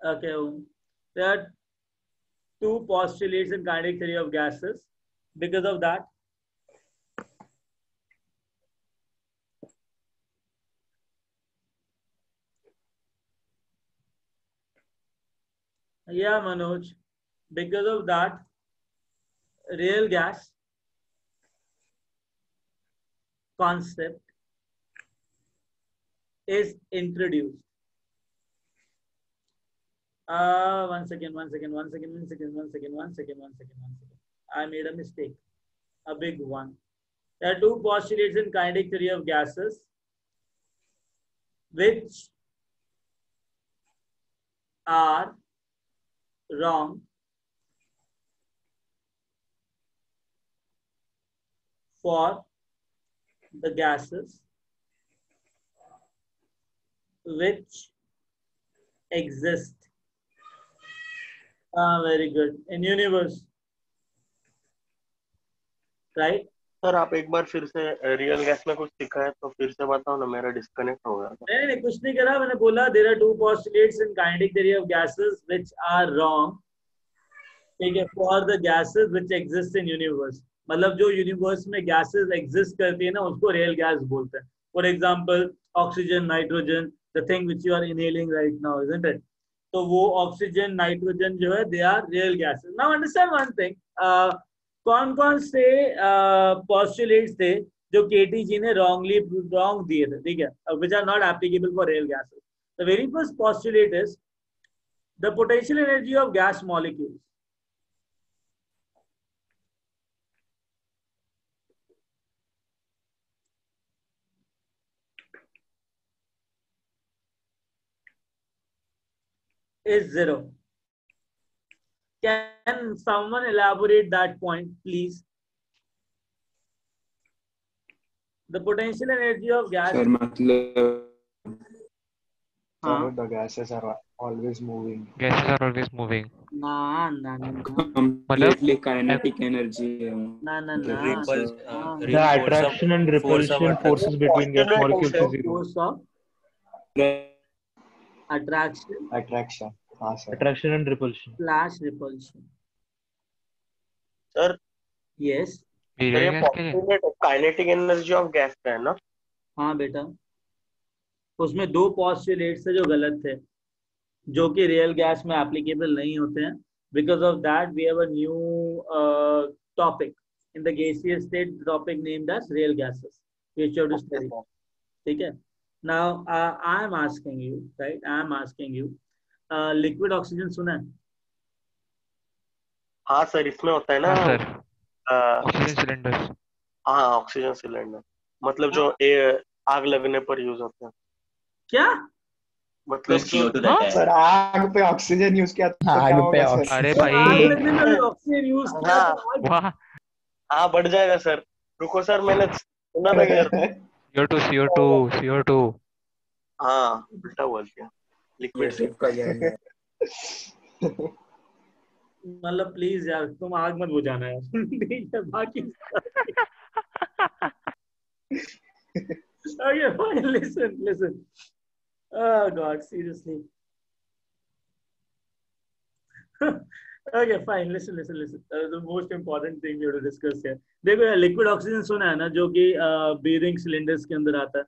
Okay, there are two postulates in kinetic theory of gases. Because of that, yeah, Manoj, because of that, real gas concept is introduced. One second. I made a mistake, a big one. There are two postulates in kinetic theory of gases which are wrong for the gases which exist. Very good. In universe, right? Sir आप एक बार फिर से real gas में कुछ सीखा है तो फिर से बताओ ना, मेरा डिस्कनेक्ट हो गया था। नहीं कुछ नहीं करा, मैंने बोला there are two postulates in kinetic theory of gases which are wrong, ठीक है, for the gases which exist in universe. मतलब जो यूनिवर्स में गैसेस एग्जिस्ट करती है ना, उसको रियल गैस बोलते हैं. For example oxygen, nitrogen, the thing which you are inhaling right now, isn't it? तो वो ऑक्सीजन, नाइट्रोजन जो है, they are real gases. Now understand one thing, कौन कौन से पोस्टुलेट्स थे जो केटी जी ने रॉन्ग दिए थे, ठीक है, which are not applicable for real gases. The very first postulate is the potential energy of gas molecules. is 0. Can someone elaborate that point, please? The potential energy of gas. Sir, मतलब the gases are always moving. Gases are always moving. ना. Completely kinetic energy. ना. The attraction and repulsion forces between gas molecules is zero. Force of attraction. हाँ sir. Attraction and repulsion. / repulsion. Sir yes. Kinetic energy of gas का है ना? हाँ बेटा, उसमें दो पोस्टुलेट्स है जो गलत थे, जो कि रियल गैस में एप्लीकेबल नहीं होते हैं. Because of that we have a new topic in the gaseous state, topic named as real gases, which you have to study. ठीक है. Now I am asking you, right, I am asking you, liquid oxygen सुना है? हाँ sir, इसमें होता है ना oxygen cylinder. हाँ, ऑक्सीजन सिलेंडर, मतलब जो आग लगने पर यूज होते हैं. क्या मतलब सर आग पे ऑक्सीजन यूज किया था? आग पे अरे भाई ऑक्सीजन यूज किया. हाँ बढ़ जाएगा सर. रुको सर, मैंने सुना था यार. CO2. हाँ उल्टा बोल दिया. लिक्विड शिफ्ट कर जाएगा. मतलब प्लीज यार, तुम आग मत बुझाना यार. ठीक है, बाकी okay, fine. Listen. Oh God, seriously. Okay, fine. Listen. The most important thing we have to discuss here. देखो, लिक्विड ऑक्सीजन सुना है ना, जो कि ब्रीदिंग सिलेंडर्स के अंदर आता है,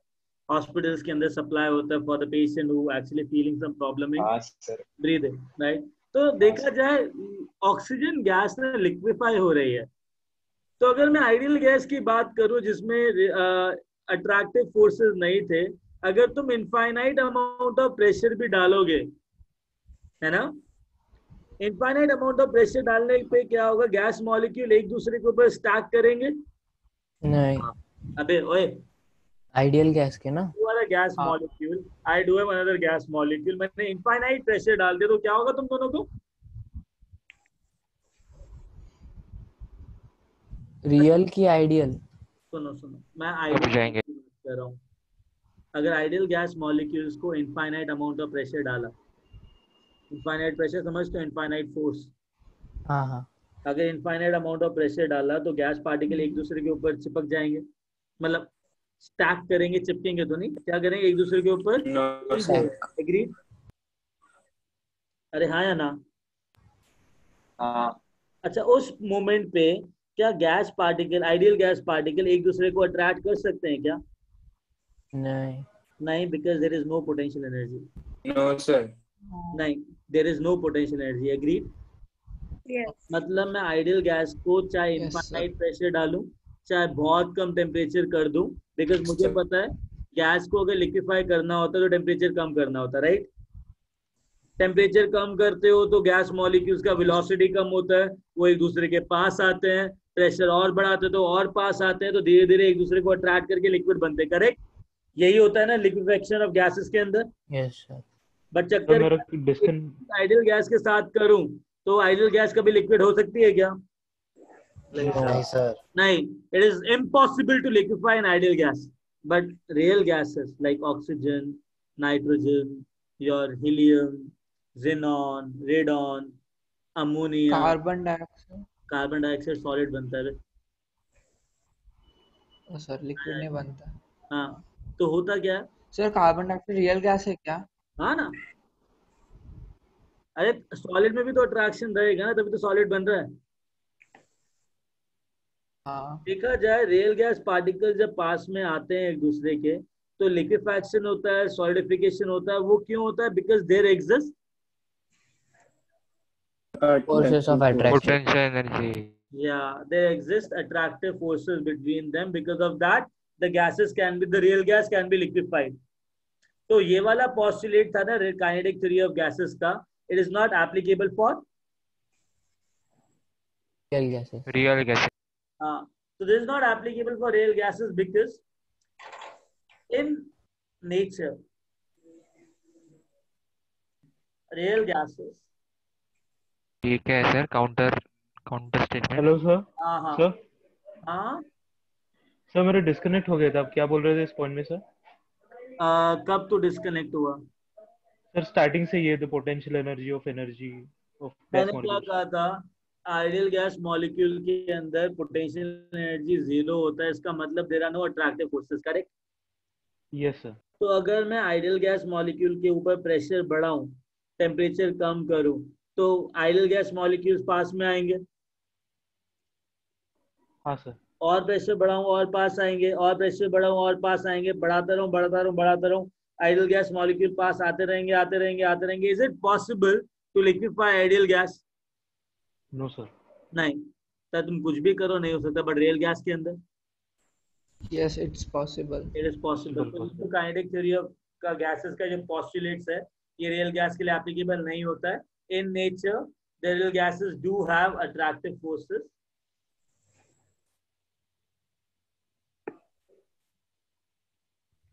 हॉस्पिटल्स के अंदर सप्लाई होता है for the patient who actually feeling some problem in breathing, right? तो देखा जाए, ऑक्सीजन गैस में लिक्विफाई हो रही है. तो अगर मैं आइडियल गैस की बात करूं जिसमें अट्रैक्टिव फोर्सेस नहीं थे, अगर तुम इनफाइनाइट अमाउंट ऑफ प्रेशर भी डालोगे, है ना, इनफाइनाइट अमाउंट ऑफ प्रेशर डालने पे क्या होगा, गैस मॉलिक्यूल एक दूसरे के ऊपर स्टैक करेंगे। नहीं, अबे ओए, आइडियल गैस के ना। you are a gas molecule, I do have another gas molecule, मैंने इनफाइनाइट प्रेशर डाल दिया तो क्या होगा तुम दोनों को? रियल की आइडियल? सुनो मैं आइडियल कर रहा हूँ। अगर आइडियल गैस मॉलिक्यूल्स को इनफाइनाइट अमाउंट ऑफ प्रेशर डाला, इनफाइनाइट प्रेशर समझते हो, इनफाइनाइट फोर्स। हाँ हाँ। अगर इनफाइनाइट अमाउंट ऑफ प्रेशर डाला तो गैस पार्टिकल एक दूसरे के ऊपर चिपक जाएंगे, मतलब स्टैक करेंगे, चिपकेंगे तो नहीं, क्या करेंगे एक दूसरे के ऊपर? एग्री? अरे हाँ या ना? हाँ। अच्छा, उस मोमेंट पे क्या gas particle, ideal gas particle एक दूसरे को अट्रैक्ट कर सकते हैं क्या? नहीं, because there is no potential energy. No sir. नहीं, there is no potential energy. Agree? मतलब मैं आइडियल गैस को चाहे इनफाइनाइट प्रेशर डालूं, चाहे बहुत कम टेम्परेचर कर दूं, बिकॉज मुझे पता है गैस को अगर लिक्विफाई करना होता है तो टेम्परेचर कम करना होता है, राइट? टेम्परेचर कम करते हो तो गैस मॉलिक्यूल्स का वेलोसिटी कम होता है, वो एक दूसरे के पास आते हैं, प्रेशर और बढ़ाते तो और पास आते हैं, तो धीरे धीरे एक दूसरे को अट्रैक्ट करके लिक्विड बनते, करेक्ट? यही होता है ना लिक्विफिकेशन ऑफ गैसेस के अंदर। Yes sir. बट चक्कर आइडियल गैस के साथ करूं तो आइडियल गैस कभी लिक्विड हो सकती है क्या? नहीं सर। नहीं, it is impossible to liquefy an ideal gas, but real gases like oxygen, nitrogen, your helium, xenon, radon, ammonia, carbon dioxide solid बनता है सर, लिक्विड नहीं बनता। हाँ, तो होता क्या है sir, carbon dioxide real gas है क्या? हाँ ना, अरे सॉलिड में भी तो अट्रैक्शन रहेगा ना, तभी तो सॉलिड बन रहा है। देखा जाए रियल गैस पार्टिकल जब पास में आते हैं एक दूसरे के तो लिक्विफैक्शन होता है, सॉलिडिफिकेशन होता है। वो क्यों होता है? Because there exist forces of attraction. Potential energy. Yeah, there exist attractive forces between them. Because of that, the gases can be, the real gas can be liquefied. तो ये वाला postulate था ना kinetic theory of gases का, it is not applicable for real gases. Real gases. So this is not applicable for real gases because in nature, real gases. ठीक है sir, counter statement. Hello sir. हाँ sir हाँ sir, मेरा disconnect हो गया था, आप क्या बोल रहे थे इस पॉइंट में सर? कब तो डिस्कनेक्ट हुआ सर? स्टार्टिंग से ये द पोटेंशियल एनर्जी ऑफ मैंने क्या कहा था, आइडियल गैस मॉलिक्यूल के अंदर पोटेंशियल एनर्जी 0 होता है, इसका मतलब there are no attractive forces, correct? Yes sir. तो अगर मैं आइडियल गैस मॉलिक्यूल के ऊपर प्रेशर बढ़ाऊं, टेम्परेचर कम करूं, तो आइडियल गैस मॉलिक्यूल्स पास में आएंगे। हाँ सर। और प्रेशर बढ़ाऊं और पास आएंगे, और प्रेशर बढ़ाऊं और पास आएंगे, बढ़ाता रहूं, आइडियल गैस मॉलिक्यूल पास आते रहेंगे। Is it possible to liquefy ideal gas? No sir. नहीं, तो तुम कुछ भी करो नहीं हो सकता, बट रियल गैस के अंदर yes, it's possible. It is possible. तो काइनेटिक थ्योरी ऑफ का गैसेस का जो पोस्टुलेट्स है, ये रियल गैस के लिए एप्लीकेबल नहीं होता है। In nature, the real gases do have attractive forces.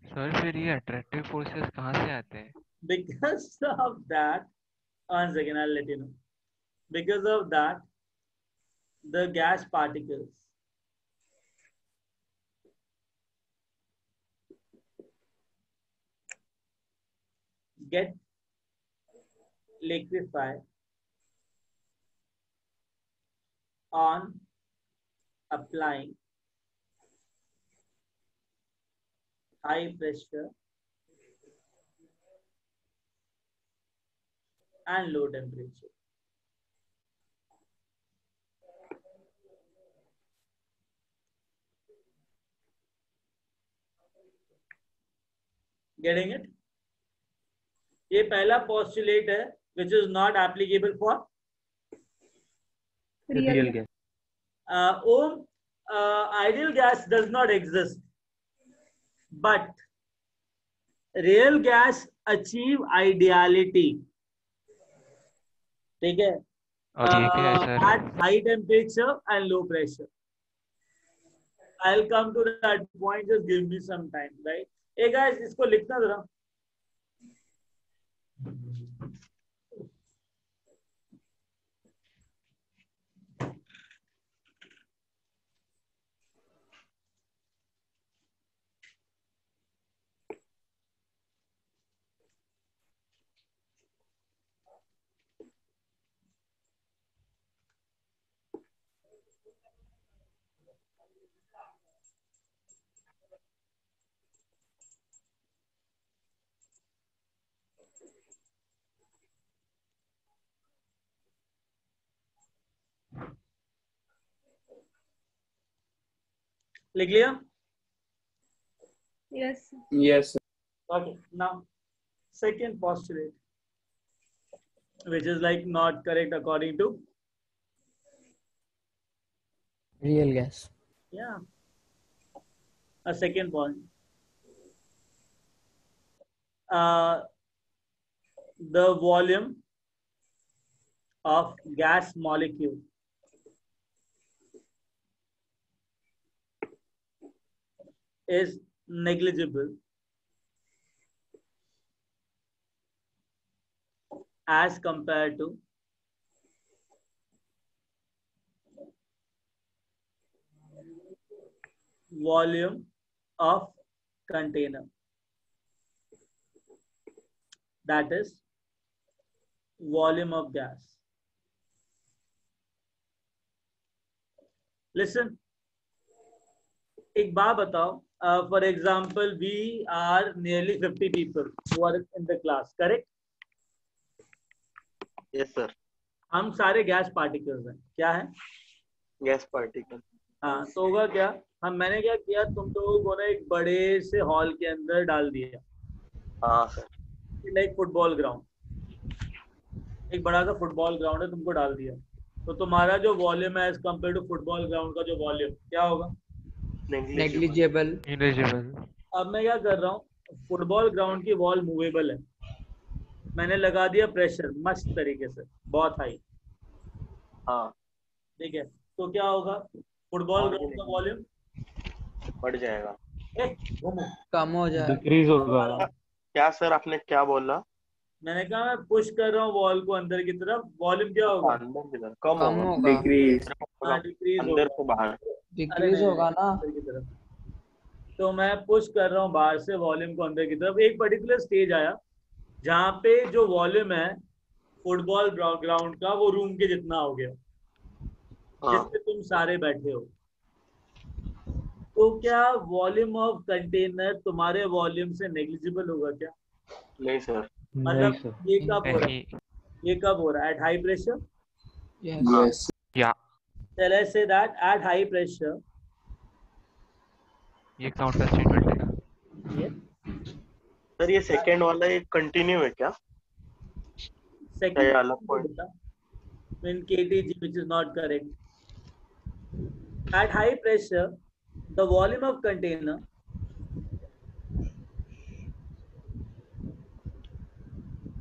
Sir फिर ये अट्रैक्टिव फोर्सेस कहाँ से आते हैं? Because of that, one second, I'll let you know. Because of that, the gas particles get liquefy on applying high pressure and low temperature. Getting it? ये पहला postulate है which is not applicable for real gas. Ideal gas does not exist, but real gas achieve ideality, ठीक है, ठीक है sir. at high temperature and low pressure. I'll come to that point, just give me some time, right? Hey guys, इसको लिखना जरा। लिख लिया? Yes. Yes. Okay. Now, second postulate, which is like not correct according to real gas. Yeah. A second point. The volume of gas molecule is negligible as compared to volume of container, that is volume of gas. Listen, एक बात बताओ, for example, we are nearly 50 people who are in the class, correct? Yes sir. हम सारे gas particles हैं, क्या है? Gas particle. हाँ, तो होगा क्या, मैंने क्या किया, तुम लोगों को ना एक बड़े से हॉल के अंदर डाल दिया। हाँ सर। लाइक फुटबॉल ग्राउंड, एक बड़ा सा फुटबॉल ग्राउंड है, तुमको डाल दिया, तो तुम्हारा जो वॉल्यूम है as compare to football ground का जो वॉल्यूम क्या होगा? नेग्लिजिबल। अब मैं क्या कर रहा हूँ, फुटबॉल ग्राउंड की वॉल मूवेबल है, मैंने लगा दिया प्रेशर मस्त तरीके से, बहुत हाई। हाँ ठीक है, तो क्या होगा, फुटबॉल ग्राउंड का वॉल्यूम बढ़ जाएगा, कम हो जाएगा, डिक्रीज होगा। क्या सर आपने क्या बोला? मैंने कहा मैं पुश कर रहा हूँ वॉल को अंदर की तरफ, वॉल्यूम क्या होगा? अंदर की तरफ कम होगा, डिक्रीज अंदर से बाहर डिक्रीज होगा ना। अंदर की तरफ, तो मैं पुश कर रहा हूँ बाहर से वॉल्यूम को अंदर की तरफ। एक पर्टिकुलर स्टेज आया जहाँ पे जो वॉल्यूम है फुटबॉल ग्राउंड का वो रूम के जितना हो गया, जिससे तुम सारे बैठे हो। तो क्या वॉल्यूम ऑफ कंटेनर तुम्हारे वॉल्यूम से नेग्लिजिबल होगा क्या? नहीं सर। मतलब ये कब हो रहा है, ये कब हो रहा है? At high pressure. Yes. Yeah. So let's say that at high pressure, ये काउंट का स्टेटमेंट है। सर ये सेकंड वाला एक कंटिन्यू है क्या? second अलग point in kTg, which is not correct. At high pressure, the volume of container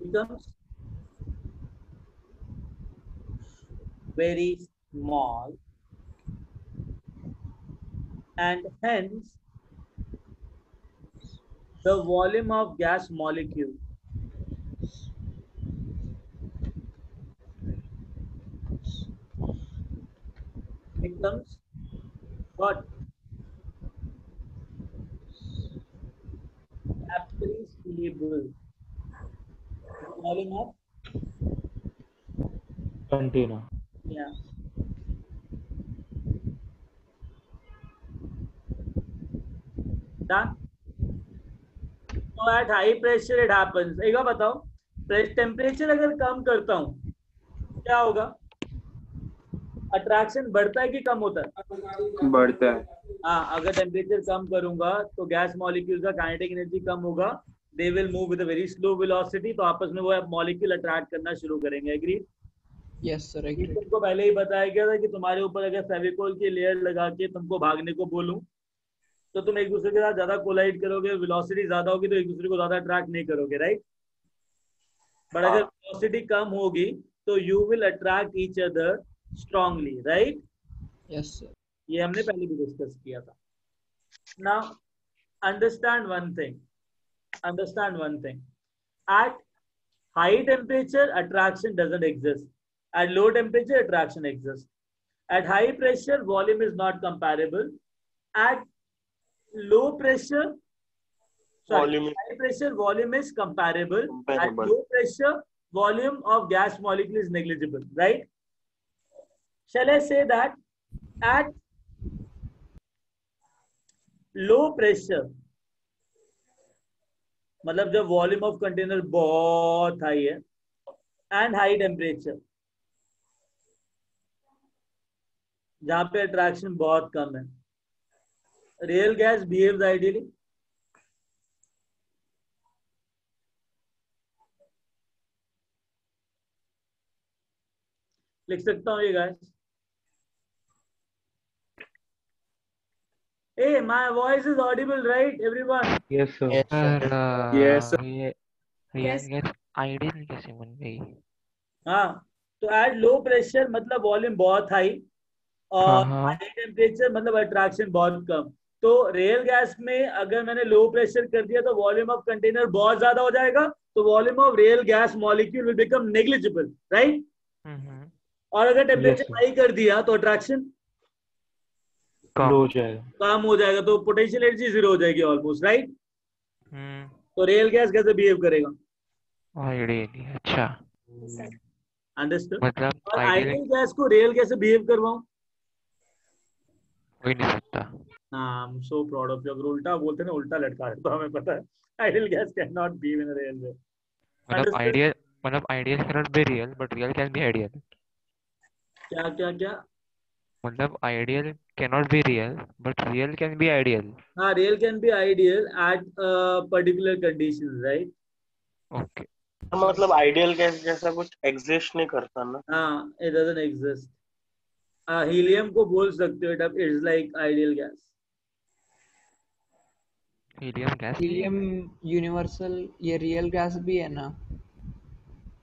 becomes very small, and hence the volume of gas molecule becomes what? Appreciable. The volume of container. Yeah. Done. So at high pressure it happens. एक बार बताओ, temperature अगर कम करता हूँ क्या होगा? Attraction बढ़ता है कि कम होता है? बढ़ता है। हाँ, अगर टेम्परेचर कम करूंगा तो गैस मॉलिक्यूल का काइनेटिक एनर्जी कम होगा, they will move with a very slow velocity, तो आपस में वो मॉलिक्यूल अट्रैक्ट करना शुरू करेंगे। एग्री? Yes sir agree. तुमको पहले ही बताया गया था कि तुम्हारे ऊपर अगर फेविकोल की लेयर लगा के तुमको भागने को बोलूं तो तुम एक दूसरे के साथ ज्यादा कोलाइड करोगे, वेलोसिटी ज्यादा होगी तो एक दूसरे को ज्यादा अट्रैक्ट नहीं करोगे, राइट? बट अगर वेलोसिटी कम होगी तो you will attract each other strongly, right? Yes sir. ये हमने पहले भी डिस्कस किया था। Now understand one thing, at high temperature attraction doesn't exist, at low temperature attraction exists, at high pressure volume is not comparable, at low pressure high pressure volume is comparable, at low pressure volume of gas molecule is negligible, right? Shall I say that at low pressure, मतलब जब volume of container बहुत high है, and high temperature जहां पे attraction बहुत कम है, real gas behaves ideally. लिख सकता हूँ ये gas? Hey, my voice is audible, right, everyone? Yes, sir. Yes, sir. Yes, sir. ये रियल गैस आइडियल कैसे बन गई? हाँ, तो एट लो प्रेशर मतलब वॉल्यूम बहुत हाई, और हाई टेम्परेचर मतलब अट्रैक्शन बहुत कम। तो रियल गैस में अगर मैंने लो प्रेशर कर दिया तो वॉल्यूम ऑफ कंटेनर बहुत ज्यादा हो जाएगा, तो volume of real gas molecule will become negligible, right? और अगर टेम्परेचर हाई कर दिया तो अट्रैक्शन लो हो जाएगा, कम हो जाएगा, तो पोटेंशियल एनर्जी जीरो हो जाएगी ऑलमोस्ट, राइट? तो रियल गैस कैसे बिहेव करेगा? आइडियली। अच्छा, अंडरस्टूड। मतलब और आइडियल गैस को रियल कैसे बिहेव करवाऊं? हो ही नहीं सकता। हाँ, I am so proud of you. अगर उल्टा बोलते ना, उल्टा लटका देता, हमें पता है ideal gas can not behave in real way. मतलब ideal can not be real but real can be ideal. क्या क्या क्या? मतलब ideal can not be real but real can be ideal. हाँ, real can be ideal at particular conditions, right? Okay, मतलब ideal gas जैसा कुछ exist नहीं करता ना। हाँ, इट डजंट एग्जिस्ट। हीलियम को बोल सकते हो, it is like ideal gas. Helium gas, helium universal, ये रियल गैस भी है ना?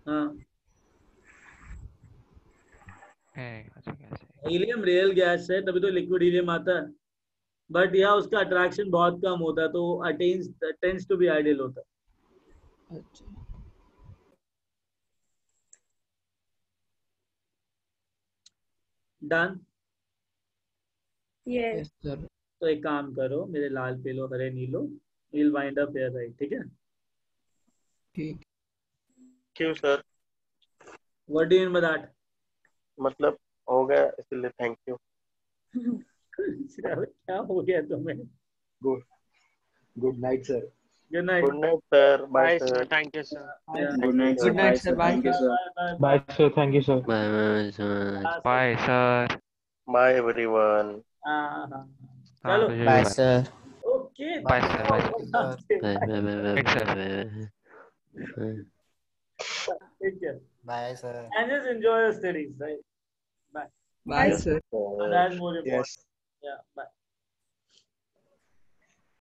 हाँ, है। अच्छा, कैसे? हीलियम रियल गैस है, तभी तो लिक्विड हीलियम आता है। बट यहाँ उसका अट्रैक्शन बहुत कम होता है, तो टेंड्स टू बी आइडियल होता है। अच्छा, डन? Yes sir. तो एक काम करो, मेरे लाल पीलो हरे नीलो, will wind up here, right? ठीक है, ठीक। क्यों sir? What do you mean by that? मतलब हो गया इसलिए थैंक यू। क्या हो गया तुम्हें? Good night sir. Good night. Good night sir, bye bye sir. Sir, thank you sir. Good night, sir. Good night, Bye, sir. sir. Bye, Thank you, sir. sir. Bye, sir. Thank you, sir. Bye sir. Bye everyone. हाँ, हाँ, चलो, तुझे भी bye bye. Sir. Okay, bye sir, bye sir. ठीक है, bye sir. and just enjoy your studies, right? Bye. Bye, Yes, sir. sir. That's more important. Yes. Yeah, bye.